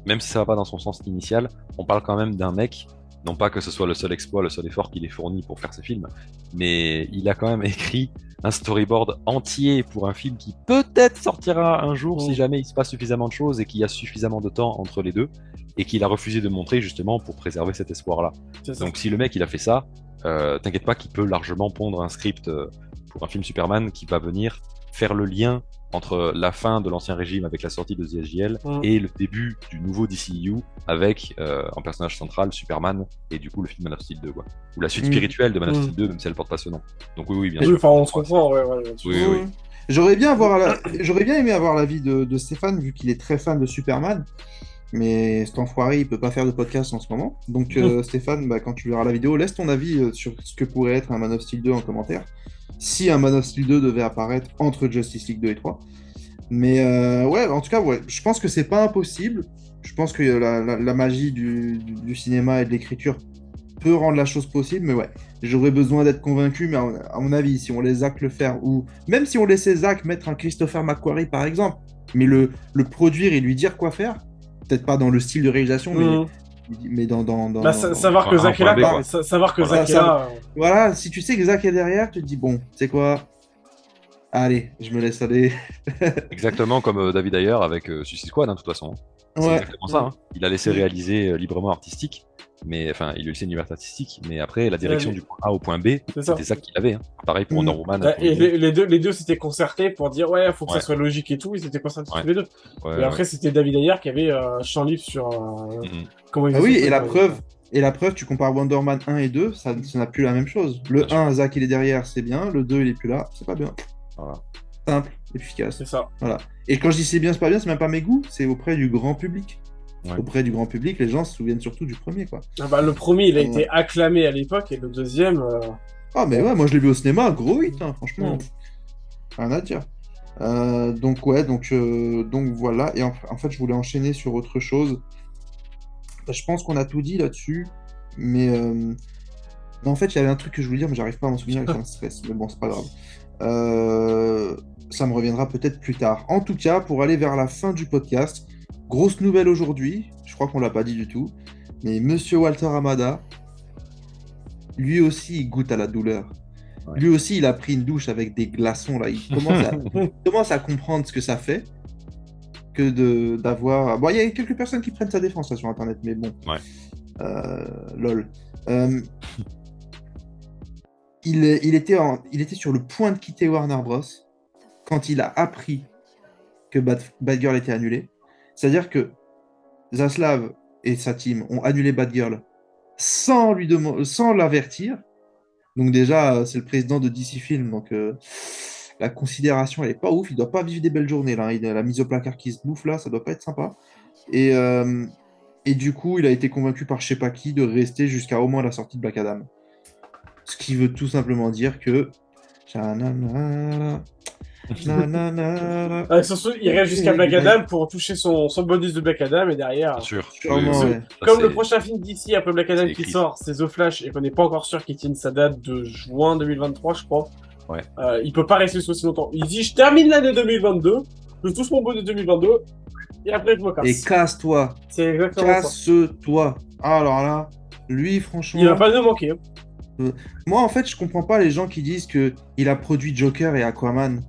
même si ça va pas dans son sens initial, on parle quand même d'un mec, non pas que ce soit le seul exploit, le seul effort qu'il ait fourni pour faire ses films, mais il a quand même écrit un storyboard entier pour un film qui peut-être sortira un jour si jamais il se passe suffisamment de choses et qu'il y a suffisamment de temps entre les deux, et qu'il a refusé de montrer justement pour préserver cet espoir-là. C'est ça. Donc si le mec il a fait ça, t'inquiète pas qu'il peut largement pondre un script pour un film Superman qui va venir faire le lien entre la fin de l'ancien régime avec la sortie de The SGL et le début du nouveau DCU avec en personnage central Superman et du coup le film Man of Steel 2 quoi. Ou la suite spirituelle de Man of Steel 2 même si elle porte pas ce nom. Donc oui bien Oui, sûr. enfin, on se comprend, ouais. Oui. J'aurais bien aimé avoir l'avis de Stéphane, vu qu'il est très fan de Superman. Mais cet enfoiré, il peut pas faire de podcast en ce moment. Donc, Stéphane, quand tu verras la vidéo, laisse ton avis sur ce que pourrait être un Man of Steel 2 en commentaire. Si un Man of Steel 2 devait apparaître entre Justice League 2 et 3. Mais ouais, en tout cas, ouais, je pense que c'est pas impossible. Je pense que la magie du cinéma et de l'écriture peut rendre la chose possible. Mais ouais, j'aurais besoin d'être convaincu. Mais à mon avis, si on laisse Zack le faire, ou même si on laissait Zack mettre un Christopher McQuarrie par exemple, mais le produire et lui dire quoi faire, peut-être pas dans le style de réalisation, mais savoir que Zack est là, quoi. savoir que Voilà, Zack est là. Voilà, si tu sais que Zack est derrière, tu te dis, bon, tu sais quoi? Allez, je me laisse aller. Exactement comme David Ayer avec Suicide Squad, hein, de toute façon. C'est Ouais. exactement ça. Hein. Il a laissé réaliser librement artistique, mais enfin, il lui a laissé une liberté artistique, mais après, la direction du point A au point B, c'était ça qu'il avait. Hein. Pareil pour Wonder Woman. Et les deux s'étaient concertés pour dire, ouais, faut que ça soit logique et tout, ils s'étaient concertés tous les deux. Et après, c'était David Ayer qui avait champ libre sur comment ils oui, et la preuve, tu compares Wonder Man 1 et 2, ça n'a plus la même chose. Le 1, Zack il est derrière, c'est bien. Le 2, il est plus là, c'est pas bien. Voilà. Simple, efficace. C'est ça. Voilà. Et quand je dis c'est bien, c'est pas bien, c'est même pas mes goûts, c'est auprès du grand public. Ouais. Auprès du grand public, les gens se souviennent surtout du premier, quoi. Le premier, il a été acclamé à l'époque, et le deuxième... Ah, mais ouais, moi je l'ai vu au cinéma, gros hit, hein, franchement. Rien à dire. Donc voilà. Et en fait, je voulais enchaîner sur autre chose. Je pense qu'on a tout dit là-dessus, mais en fait, il y avait un truc que je voulais dire, mais j'arrive pas à m'en souvenir et ça me stresse. Mais bon, c'est pas grave. Ça me reviendra peut-être plus tard. En tout cas, pour aller vers la fin du podcast, grosse nouvelle aujourd'hui, je crois qu'on l'a pas dit du tout, mais Monsieur Walter Hamada, lui aussi, il goûte à la douleur. Ouais. Lui aussi, il a pris une douche avec des glaçons, là. Il commence à comprendre ce que ça fait que d'avoir... Bon, il y a quelques personnes qui prennent sa défense là, sur Internet, mais bon. Ouais. Lol. Il était sur le point de quitter Warner Bros. Quand il a appris que Batgirl était annulée. C'est-à-dire que Zaslav et sa team ont annulé Batgirl sans l'avertir. Donc déjà, c'est le président de DC Film, donc la considération, elle est pas ouf. Il doit pas vivre des belles journées, là. Il a la mise au placard qui se bouffe, là, ça doit pas être sympa. Et du coup, il a été convaincu par je sais pas qui de rester jusqu'à au moins la sortie de Black Adam. Ce qui veut tout simplement dire que... surtout, il reste jusqu'à Black Adam pour toucher son bonus de Black Adam et derrière. Bien sûr. Comme le prochain film d'ici après Black Adam qui sort, c'est The Flash et qu'on n'est pas encore sûr qu'il tienne sa date de juin 2023, je crois. Ouais. Il peut pas rester aussi longtemps. Il dit je termine l'année 2022, je touche mon bonus 2022 et après je me casse. Et casse-toi. C'est exactement Casse-toi. Alors là, lui franchement. Il va pas nous manquer. Moi en fait, je comprends pas les gens qui disent que il a produit Joker et Aquaman.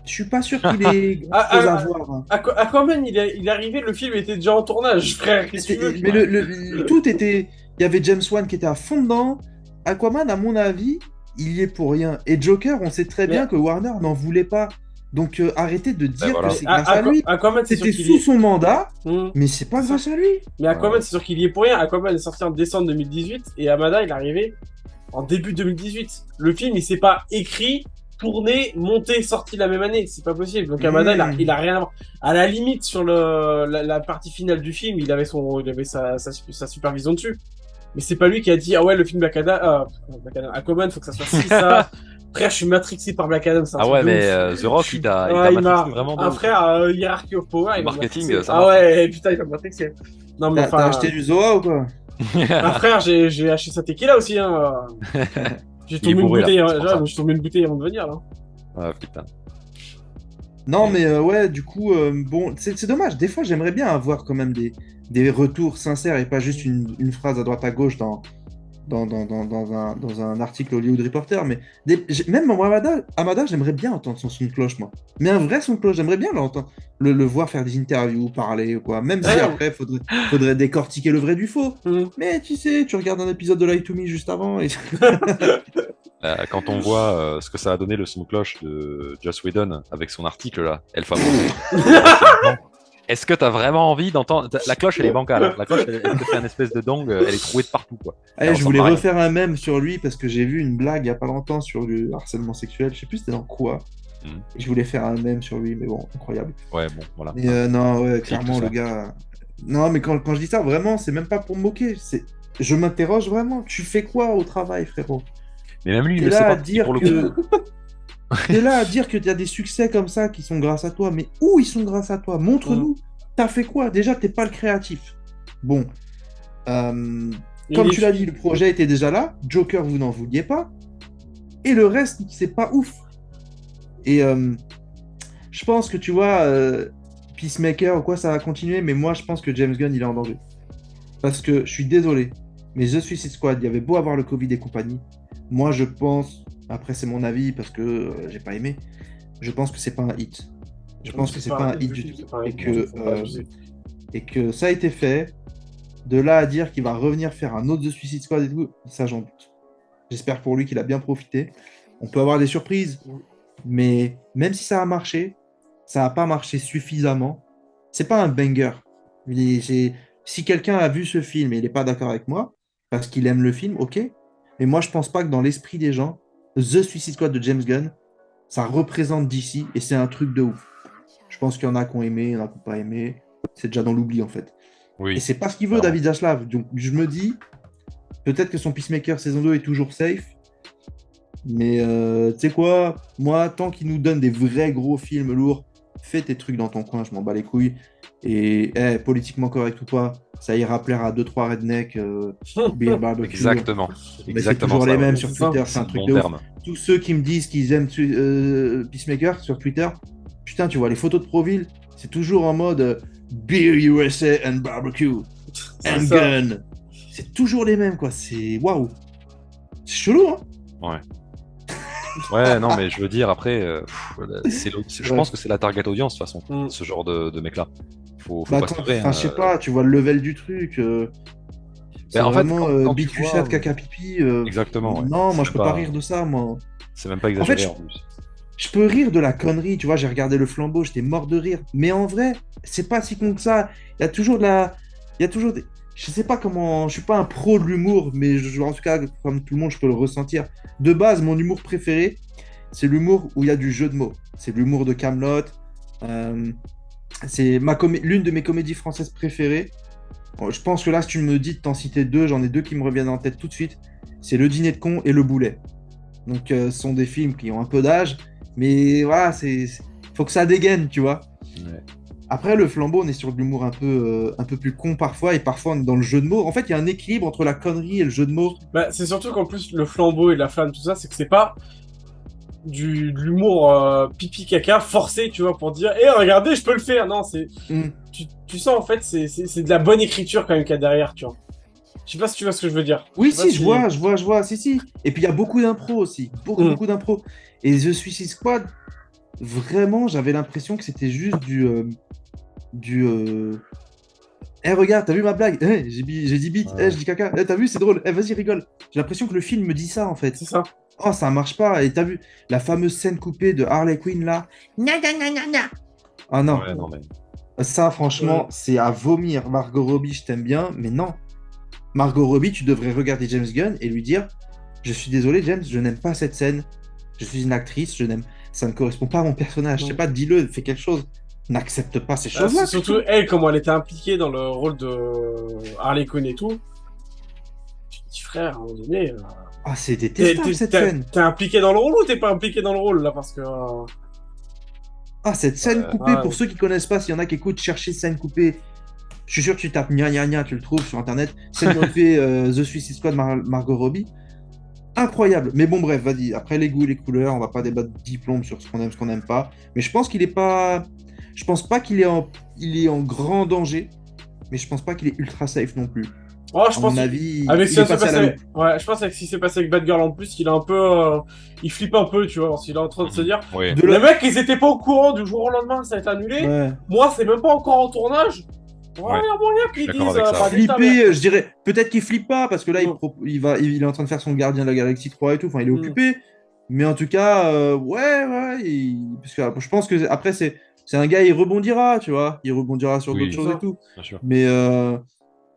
Je suis pas sûr qu'il ait grand chose à voir. Hein. Aquaman, il est arrivé, le film était déjà en tournage, frère. Mais tout était... Il y avait James Wan qui était à fond dedans. Aquaman, à mon avis, il y est pour rien. Et Joker, on sait très bien que Warner n'en voulait pas. Donc arrêtez de dire que c'est grâce à lui. Aquaman, c'était sous son mandat, mais c'est pas grâce à lui. Mais Aquaman, c'est sûr qu'il y est pour rien. Aquaman est sorti en décembre 2018 et Hamada, il est arrivé en début 2018. Le film, il s'est pas écrit, tourné, monté, sorti la même année, c'est pas possible. Donc Hamada, il a rien à voir. À la limite, sur la partie finale du film, il avait sa supervision dessus. Mais c'est pas lui qui a dit, ah ouais, le film Black Adam, Aquaman, faut que ça soit ci, ça. Frère, je suis matrixé par Black Adam, c'est un Ah truc ouais, de mais ouf. The Rock, Je suis- il t'a ouais, il matrixé m'a. vraiment de Un ouf. frère, Hierarchy of Power, Le il m'a marketing, matrixé. ça Ah marche. ouais, putain, il m'a matrixé. Non, mais T'as enfin. acheté du Zoa ou quoi? Ah frère, j'ai acheté sa tequila aussi, hein. J'ai Il est tombé une bourré, là, bouteille, c'est pour ça. j'ai tombé une bouteille avant de venir, là. Ah, putain. Non, mais ouais, du coup, bon, c'est dommage. Des fois, j'aimerais bien avoir quand même des retours sincères et pas juste une phrase à droite à gauche dans un article Hollywood Reporter. Mais même en Amada, j'aimerais bien entendre son son de cloche, moi. Mais un vrai son de cloche, j'aimerais bien l'entendre, le voir faire des interviews, parler ou quoi. Même si Ouais. après, faudrait décortiquer le vrai du faux. Mhm. Mais tu sais, tu regardes un épisode de Lie to Me juste avant et Quand on voit ce que ça a donné le son de cloche de Joss Whedon avec son article là, El Famoso. Est-ce que t'as vraiment envie d'entendre la cloche? Elle est bancale. Hein. La cloche, elle te fait un espèce de dong. Elle est trouée de partout quoi. Allez, Elle je ressemble voulais à rien. refaire un mème sur lui parce que j'ai vu une blague il y a pas longtemps sur le harcèlement sexuel. Je sais plus c'était dans quoi. Mhm. Je voulais faire un mème sur lui, mais bon, incroyable. Ouais, bon, voilà. Mais non, ouais, Clique, clairement, tout ça. le gars. Non, mais quand je dis ça, vraiment, c'est même pas pour me moquer. Je m'interroge vraiment. Tu fais quoi au travail, frérot? Mais même lui, il T'es le sait là à pas. dire Pour le que. coup. T'es là à dire que tu as des succès comme ça qui sont grâce à toi, mais où ils sont grâce à toi? Montre-nous. T'as fait quoi? Déjà, t'es pas le créatif. Bon. Comme tu l'as dit, le projet était déjà là. Joker, vous n'en vouliez pas. Et le reste, c'est pas ouf. Et je pense que tu vois, Peacemaker ou quoi, ça va continuer, mais moi, je pense que James Gunn, il est en danger. Parce que je suis désolé, mais The Suicide Squad, il y avait beau avoir le Covid et compagnie. Moi, je pense, après, c'est mon avis parce que j'ai pas aimé, je pense que c'est pas un hit. Je pense que c'est pas un hit du tout. Et que ça a été fait. De là à dire qu'il va revenir faire un autre The Suicide Squad et tout, ça j'en doute. J'espère pour lui qu'il a bien profité. On peut avoir des surprises, mais même si ça a marché, ça n'a pas marché suffisamment. C'est pas un banger. Si quelqu'un a vu ce film et il n'est pas d'accord avec moi, parce qu'il aime le film, ok. Mais moi, je pense pas que dans l'esprit des gens, The Suicide Squad de James Gunn, ça représente DC et c'est un truc de ouf. Je pense qu'il y en a qui ont aimé, il y en a qui n'ont pas aimé. C'est déjà dans l'oubli en fait. Oui. Et c'est pas ce qu'il veut, David Zaslav. Donc je me dis, peut-être que son Peacemaker saison 2 est toujours safe. Mais tu sais quoi, moi, tant qu'il nous donne des vrais gros films lourds, fais tes trucs dans ton coin, je m'en bats les couilles. Et politiquement correct ou pas, ça ira plaire à 2-3 rednecks. Beer Barbecue. Exactement. Mais c'est toujours les mêmes sur Twitter, c'est un truc de ouf. Terme. Tous ceux qui me disent qu'ils aiment Peacemaker sur Twitter, putain, tu vois les photos de Proville, c'est toujours en mode Beer USA and Barbecue and Gun. C'est toujours les mêmes, quoi. C'est waouh. C'est chelou, hein. Ouais. Ouais, non, mais je veux dire, après, je pense que c'est la target audience, de toute façon, ce genre de mec-là. Faut pas se tromper. Je sais pas, tu vois le level du truc. C'est en fait, vraiment bite chat, caca pipi. Exactement. Ouais. Non, moi je peux pas rire de ça, moi. C'est même pas exagéré en plus. Je peux rire de la connerie, tu vois, j'ai regardé Le Flambeau, j'étais mort de rire. Mais en vrai, c'est pas si con que ça. Il y a toujours des... Je sais pas comment... Je suis pas un pro de l'humour, mais en tout cas, comme tout le monde, je peux le ressentir. De base, mon humour préféré, c'est l'humour où il y a du jeu de mots. C'est l'humour de Kaamelott. C'est l'une de mes comédies françaises préférées. Je pense que là, si tu me dis de t'en citer deux, j'en ai deux qui me reviennent en tête tout de suite. C'est Le Dîner de con et Le Boulet. Donc, ce sont des films qui ont un peu d'âge, mais voilà, faut que ça dégaine, tu vois. Ouais. Après, Le Flambeau, on est sur de l'humour un peu plus con parfois, et parfois on est dans le jeu de mots. En fait, il y a un équilibre entre la connerie et le jeu de mots. Bah, c'est surtout qu'en plus, Le Flambeau et La Flamme, tout ça, c'est que c'est pas de l'humour pipi caca forcé, tu vois, pour dire « Eh, regardez, je peux le faire !» Non, c'est... Tu sens, en fait, c'est de la bonne écriture quand même qu'il y a derrière, tu vois. Je sais pas si tu vois ce que je veux dire. Oui, si, je vois, si. Et puis, il y a beaucoup d'impro aussi, beaucoup d'impro. Et The Suicide Squad, vraiment, j'avais l'impression que c'était juste Eh, regarde, t'as vu ma blague? J'ai dit bite, je dis caca. T'as vu, c'est drôle. Vas-y, rigole. J'ai l'impression que le film me dit ça, en fait. C'est ça. Oh, ça marche pas. Et t'as vu la fameuse scène coupée de Harley Quinn, là? Ah non. Ouais, non mais... Ça, franchement, c'est à vomir. Margot Robbie, je t'aime bien, mais non. Margot Robbie, tu devrais regarder James Gunn et lui dire « Je suis désolé, James, je n'aime pas cette scène. Je suis une actrice, ça ne correspond pas à mon personnage. Je sais pas, dis-le, fais quelque chose. N'accepte pas ces choses-là. » Surtout, elle, comment elle était impliquée dans le rôle de Harley Quinn et tout. Petit frère, à un moment donné, Ah, c'est détestable cette scène. t'es impliqué dans le rôle ou t'es pas impliqué dans le rôle là parce que Ah, cette scène coupée, ouais. pour ceux qui connaissent pas, s'il y en a qui écoutent, chercher scène coupée. Je suis sûr que tu tapes gna gna gna, tu le trouves sur internet. Scène coupée The Suicide Squad, Margot Robbie. Incroyable. Mais bon, bref, vas-y. Après les goûts et les couleurs, on va pas débattre diplôme sur ce qu'on aime, ce qu'on n'aime pas. Mais je pense qu'il est pas. Je pense pas il est en grand danger. Mais je pense pas qu'il est ultra safe non plus. Oh, je À pense mon avis, avec il ce qui est s'est passé à la passé, loupe. ouais, je pense avec ce qui s'est passé avec Batgirl en plus, il est un peu, il flippe un peu, tu vois, parce qu'il est en train de se dire, Oui. De les la... mecs, ils étaient pas au courant du jour au lendemain, ça a été annulé. Ouais. Moi, c'est même pas encore en tournage. Ouais, Ouais. il y a moyen Je suis qu'ils d'accord disent, avec ça. bah, nique ta mère. Flipper, je dirais. Peut-être qu'il flippe pas, parce que là, Mm. il est en train de faire son Gardien de la Galaxie 3 et tout. Enfin, il est Mm. occupé. Mais en tout cas, ouais. Parce que je pense que après, c'est un gars, il rebondira, tu vois. Il rebondira sur d'autres Oui, C'est choses et ça. tout. bien sûr.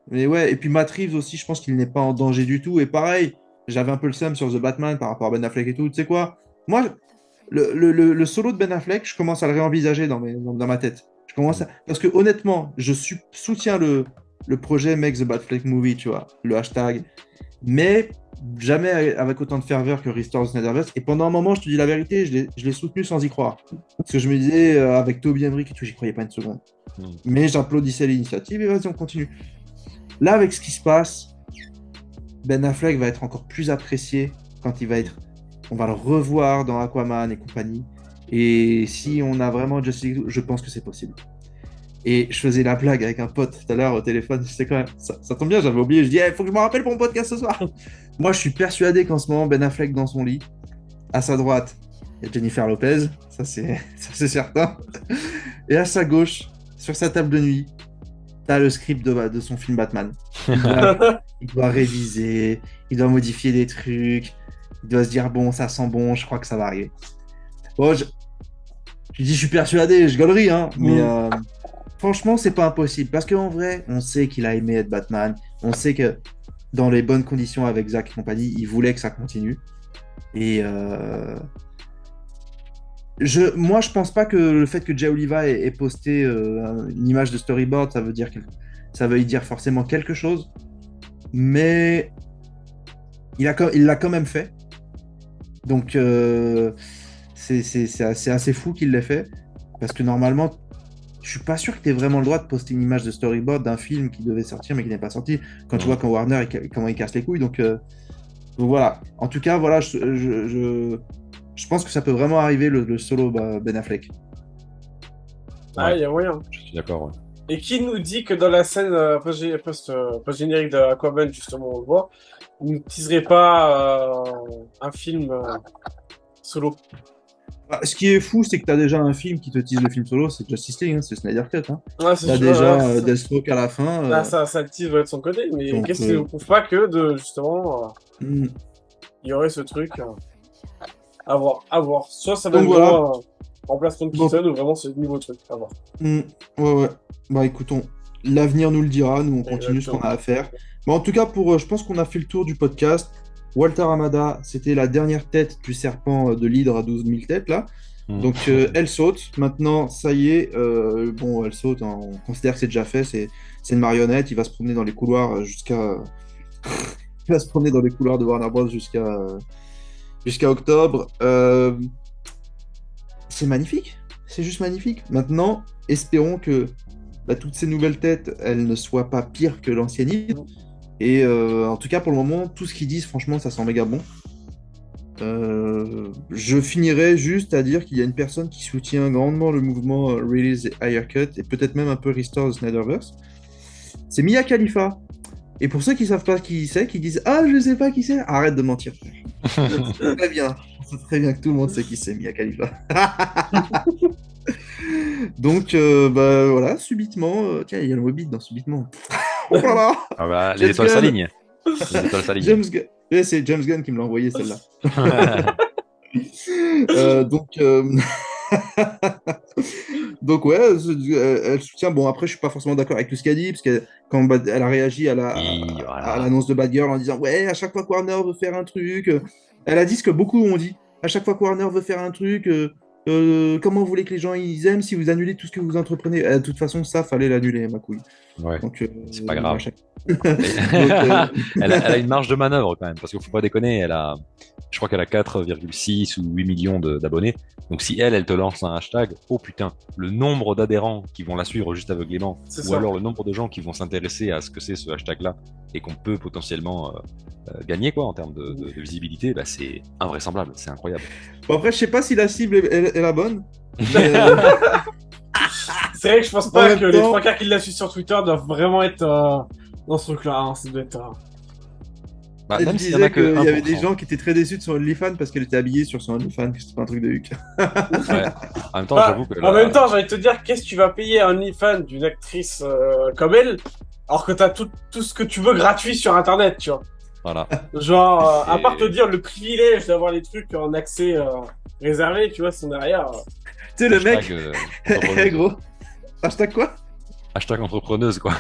Mais ouais, et puis Matt Reeves aussi, je pense qu'il n'est pas en danger du tout. Et pareil, j'avais un peu le seum sur The Batman par rapport à Ben Affleck et tout. Tu sais quoi? Moi, le solo de Ben Affleck, je commence à le réenvisager dans ma tête. Parce que honnêtement, soutiens le projet Make the Batfleck Movie, tu vois, le hashtag. Mais jamais avec autant de ferveur que Restore the Snyderverse. Et pendant un moment, je te dis la vérité, je l'ai soutenu sans y croire. Parce que je me disais, avec Toby Emmerich et tout, j'y croyais pas une seconde. Mm. Mais j'applaudissais l'initiative et vas-y, on continue. Là, avec ce qui se passe, Ben Affleck va être encore plus apprécié quand il va être. On va le revoir dans Aquaman et compagnie. Et si on a vraiment Justice League, je pense que c'est possible. Et je faisais la blague avec un pote tout à l'heure au téléphone. Je sais quand même, ça tombe bien, j'avais oublié. Je dis, il faut que je me rappelle pour mon podcast ce soir. Moi, je suis persuadé qu'en ce moment, Ben Affleck dans son lit, à sa droite, il y a Jennifer Lopez, ça c'est certain. Et à sa gauche, sur sa table de nuit, t'as le script de son film Batman. Il doit réviser, il doit modifier des trucs, il doit se dire bon, ça sent bon, je crois que ça va arriver. Bon, je dis je suis persuadé, je gaulerie, hein, mais franchement, c'est pas impossible parce qu'en vrai, on sait qu'il a aimé être Batman, on sait que dans les bonnes conditions avec Zack et compagnie, il voulait que ça continue. Et moi, je pense pas que le fait que Jay Oliva ait posté une image de storyboard, ça veut y dire forcément quelque chose. Mais il l'a quand même fait. Donc, c'est assez fou qu'il l'ait fait. Parce que normalement, je suis pas sûr que tu aies vraiment le droit de poster une image de storyboard d'un film qui devait sortir mais qui n'est pas sorti. Quand tu vois quand Warner, comment il casse les couilles. Donc voilà. En tout cas, voilà, je pense que ça peut vraiment arriver le solo Ben Affleck. Ah, il y a moyen. Je suis d'accord. Ouais. Et qui nous dit que dans la scène post-générique de Aquaman, justement, on le voit, il ne teaserait pas un film solo. Ce qui est fou, c'est que tu as déjà un film qui te tease le film solo, c'est Justice League, hein, c'est Snyder Cut. Hein. Ouais, c'est Tu as sûr, déjà Deathstroke à la fin. là, ça le tease de son côté, mais donc, qu'est-ce qui ne prouve pas que, justement, hmm. il y aurait ce truc à voir, à voir. Soit ça va Donc être voilà. vraiment remplacement de Keaton, ou vraiment c'est le nouveau truc, à voir. Ouais. Bah écoutons, l'avenir nous le dira, nous on continue ce qu'on a à faire. Bon, en tout cas, je pense qu'on a fait le tour du podcast. Walter Hamada, c'était la dernière tête du serpent de l'hydre à 12 000 têtes là. Donc elle saute. Maintenant, ça y est, bon, elle saute. Hein, on considère que c'est déjà fait. C'est une marionnette. Il va se promener dans les couloirs il va se promener dans les couloirs de Warner Bros jusqu'à octobre. C'est magnifique. C'est juste magnifique. Maintenant, espérons que toutes ces nouvelles têtes, elles ne soient pas pires que l'ancienne hydre. Et en tout cas, pour le moment, tout ce qu'ils disent, franchement, ça sent méga bon. Je finirai juste à dire qu'il y a une personne qui soutient grandement le mouvement Release the Higher Cut et peut-être même un peu Restore the Snyderverse. C'est Mia Khalifa. Et pour ceux qui savent pas qui c'est, qui disent ah je sais pas qui c'est, arrête de mentir. C'est très bien. C'est très bien que tout le monde sait qui c'est Mia Khalifa. Donc voilà, subitement, tiens il y a le Hobbit dans subitement. Oh là là. Ah bah, les étoiles s'alignent. Les étoiles s'alignent. James Gunn. Ouais, c'est James Gunn qui me l'a envoyé celle-là. Donc ouais, elle soutient. Bon après, je suis pas forcément d'accord avec tout ce qu'elle dit parce que quand elle a réagi à l'annonce de Bad Girl en disant ouais, à chaque fois que Warner veut faire un truc, elle a dit ce que beaucoup ont dit. À chaque fois que Warner veut faire un truc, Comment vous voulez que les gens ils aiment si vous annulez tout ce que vous entreprenez? De toute façon, ça, fallait l'annuler, ma couille. Ouais, Donc, c'est pas grave. machin. Elle, Donc, elle a une marge de manœuvre quand même, parce qu'il faut pas déconner, je crois qu'elle a 4,6 ou 8 millions d'abonnés. Donc si elle te lance un hashtag, oh putain, le nombre d'adhérents qui vont la suivre juste aveuglément, C'est ou ça. alors le nombre de gens qui vont s'intéresser à ce que c'est ce hashtag-là, et qu'on peut potentiellement gagner quoi en termes de visibilité, bah, c'est invraisemblable, c'est incroyable. bon, après, je sais pas si la cible est la bonne. Mais, C'est vrai que je pense En pas même que les temps- 3 quarts qui la suivent sur Twitter doivent vraiment être dans ce truc-là. Hein. Ça doit être. Bah, elle même s'il y en a disait que qu'il y avait des 1%. gens qui étaient très déçus de son OnlyFans parce qu'elle était habillée sur son OnlyFans, que c'était pas un truc de Huck. Ouais. En même temps, Bah, j'avoue que en même temps, j'ai envie de te dire, qu'est-ce que tu vas payer un OnlyFans d'une actrice comme elle, alors que t'as tout ce que tu veux gratuit sur Internet, tu vois. voilà. Genre, à Et- part te dire le privilège d'avoir les trucs en accès réservé, tu vois, c'est derrière. Tu sais, le mec, Hashtag, hé entrepreneuse. gros, hashtag quoi? Hashtag entrepreneuse, quoi.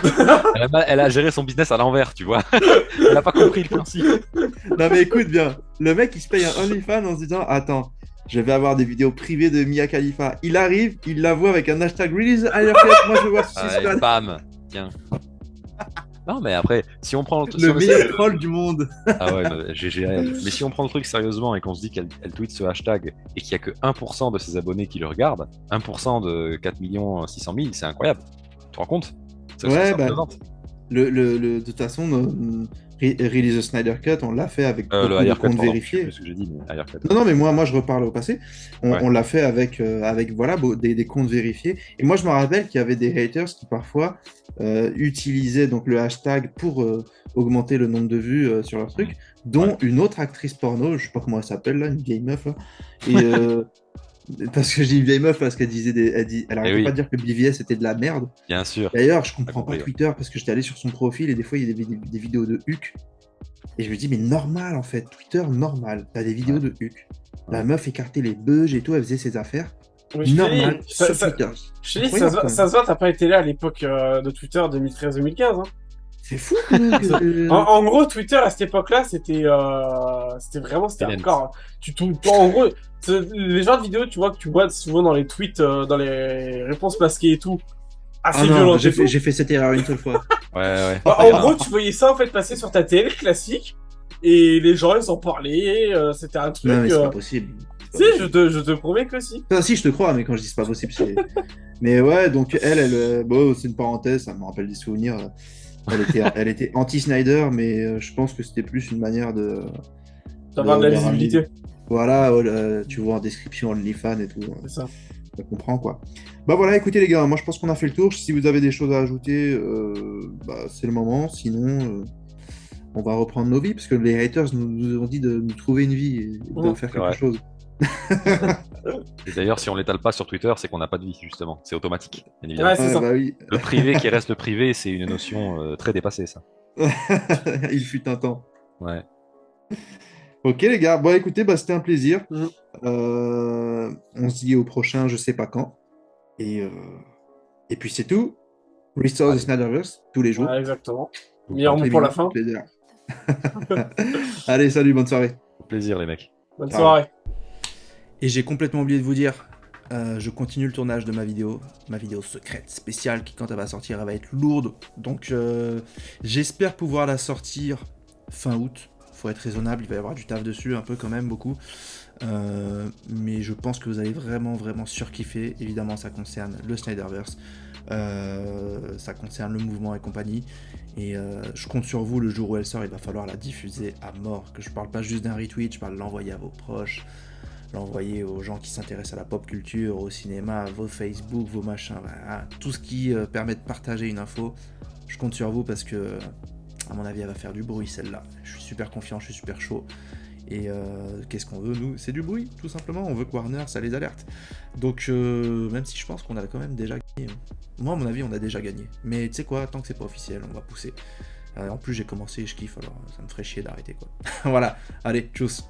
Elle a géré son business à l'envers, tu vois. Elle a pas compris le principe. Non mais écoute bien, le mec il se paye un OnlyFans en se disant attends, je vais avoir des vidéos privées de Mia Khalifa. Il arrive, il la voit avec un hashtag release Aircut, moi je veux voir si c'est Allez, bam, tiens. Non, mais après, si on prend si le on meilleur essaie de- troll du monde. Ah ouais, non, GG rien. Mais si on prend le truc sérieusement et qu'on se dit qu'elle tweet ce hashtag et qu'il y a que 1% de ses abonnés qui le regardent, 1% de 4 600 000, c'est incroyable. Tu te rends compte? Ouais, Ça bah, représente. de toute façon, Release the Snyder Cut, on l'a fait avec Le beaucoup de Aircut, comptes pardon, je sais vérifiés. plus ce que j'ai dit, mais Aircut. Non, non, mais moi je reparle au passé. Ouais. On l'a fait avec voilà, des comptes vérifiés. Et moi, je me rappelle qu'il y avait des haters qui parfois utilisaient donc, le hashtag pour augmenter le nombre de vues sur leur truc, dont Ouais. une autre actrice porno, je sais pas comment elle s'appelle là, une vieille meuf. Là. Et parce que j'ai une vieille meuf parce qu'elle disait elle arrêtait oui. pas de dire que BVS était de la merde. Bien sûr. D'ailleurs, je comprends compris, pas ouais. Twitter parce que j'étais allé sur son profil et des fois il y avait des vidéos de Huck. Et je me dis, mais normal en fait, Twitter normal. T'as des vidéos Ouais. de Huck. La Ouais. meuf écartait les bugs et tout, elle faisait ses affaires. Mais je te Normal dis, sur ça- Twitter. je te dis, Incroyable, ça se voit, t'as pas été là à l'époque de Twitter 2013-2015. Hein. C'est fou quand même que- En gros, Twitter à cette époque-là, c'était Élène. encore. En gros, les genres de vidéos, tu vois, que tu vois souvent dans les tweets, dans les réponses masquées et tout, assez Ah non, violentes. j'ai et tout. fait cette erreur une seule fois. Ouais, ouais. En gros, tu voyais ça en fait passer sur ta télé classique, et les gens ils en parlaient. C'était un truc. Non, mais c'est pas possible. C'est Si, pas possible. je te promets que si. Enfin, si, je te crois, mais quand je dis c'est pas possible, c'est. Mais ouais, donc bon, c'est une parenthèse, ça me rappelle des souvenirs. Elle était anti-Snyder, mais je pense que c'était plus une manière de. D'avoir de la ramener- visibilité. Voilà, tu vois en description OnlyFans et tout. C'est ça. On comprend quoi. Bah voilà, écoutez les gars, moi je pense qu'on a fait le tour. Si vous avez des choses à ajouter, bah, c'est le moment. Sinon, on va reprendre nos vies parce que les haters nous ont dit de nous trouver une vie et d'en faire c'est quelque vrai. chose. Et d'ailleurs, si on l'étale pas sur Twitter, c'est qu'on n'a pas de vie, justement. C'est automatique, bien évidemment. Ouais, c'est Ouais, ça. bah oui, Le privé qui reste privé, c'est une notion très dépassée, ça. il fut un temps. Ouais. Ok les gars, bon écoutez, bah, c'était un plaisir. Mhm. On se dit au prochain, je sais pas quand. Et puis c'est tout. Restore the Snyderverse tous les jours. Ouais, exactement. Tout Meilleur Toutes mot les pour la minutes, fin. toutes les heures. Allez, salut, bonne soirée. Au plaisir, les mecs. Bonne Ciao. soirée. Et j'ai complètement oublié de vous dire, je continue le tournage de ma vidéo secrète spéciale qui quand elle va sortir, elle va être lourde. Donc j'espère pouvoir la sortir fin août. Faut être raisonnable, il va y avoir du taf dessus, un peu quand même, beaucoup. Mais je pense que vous allez vraiment, vraiment surkiffer. Évidemment, ça concerne le Snyderverse, ça concerne le mouvement et compagnie. Et je compte sur vous, le jour où elle sort, il va falloir la diffuser à mort. Que je parle pas juste d'un retweet, je parle de l'envoyer à vos proches, l'envoyer aux gens qui s'intéressent à la pop culture, au cinéma, vos Facebook, vos machins, voilà. Tout ce qui permet de partager une info. Je compte sur vous parce que, à mon avis, elle va faire du bruit celle-là. Je suis super confiant, je suis super chaud. Et qu'est-ce qu'on veut, nous? C'est du bruit, tout simplement. On veut que Warner, ça les alerte. Donc, même si je pense qu'on a quand même déjà gagné. Moi, à mon avis, on a déjà gagné. Mais tu sais quoi, tant que c'est pas officiel, on va pousser. En plus, j'ai commencé, je kiffe, alors ça me ferait chier d'arrêter, quoi. Voilà, allez, tchuss.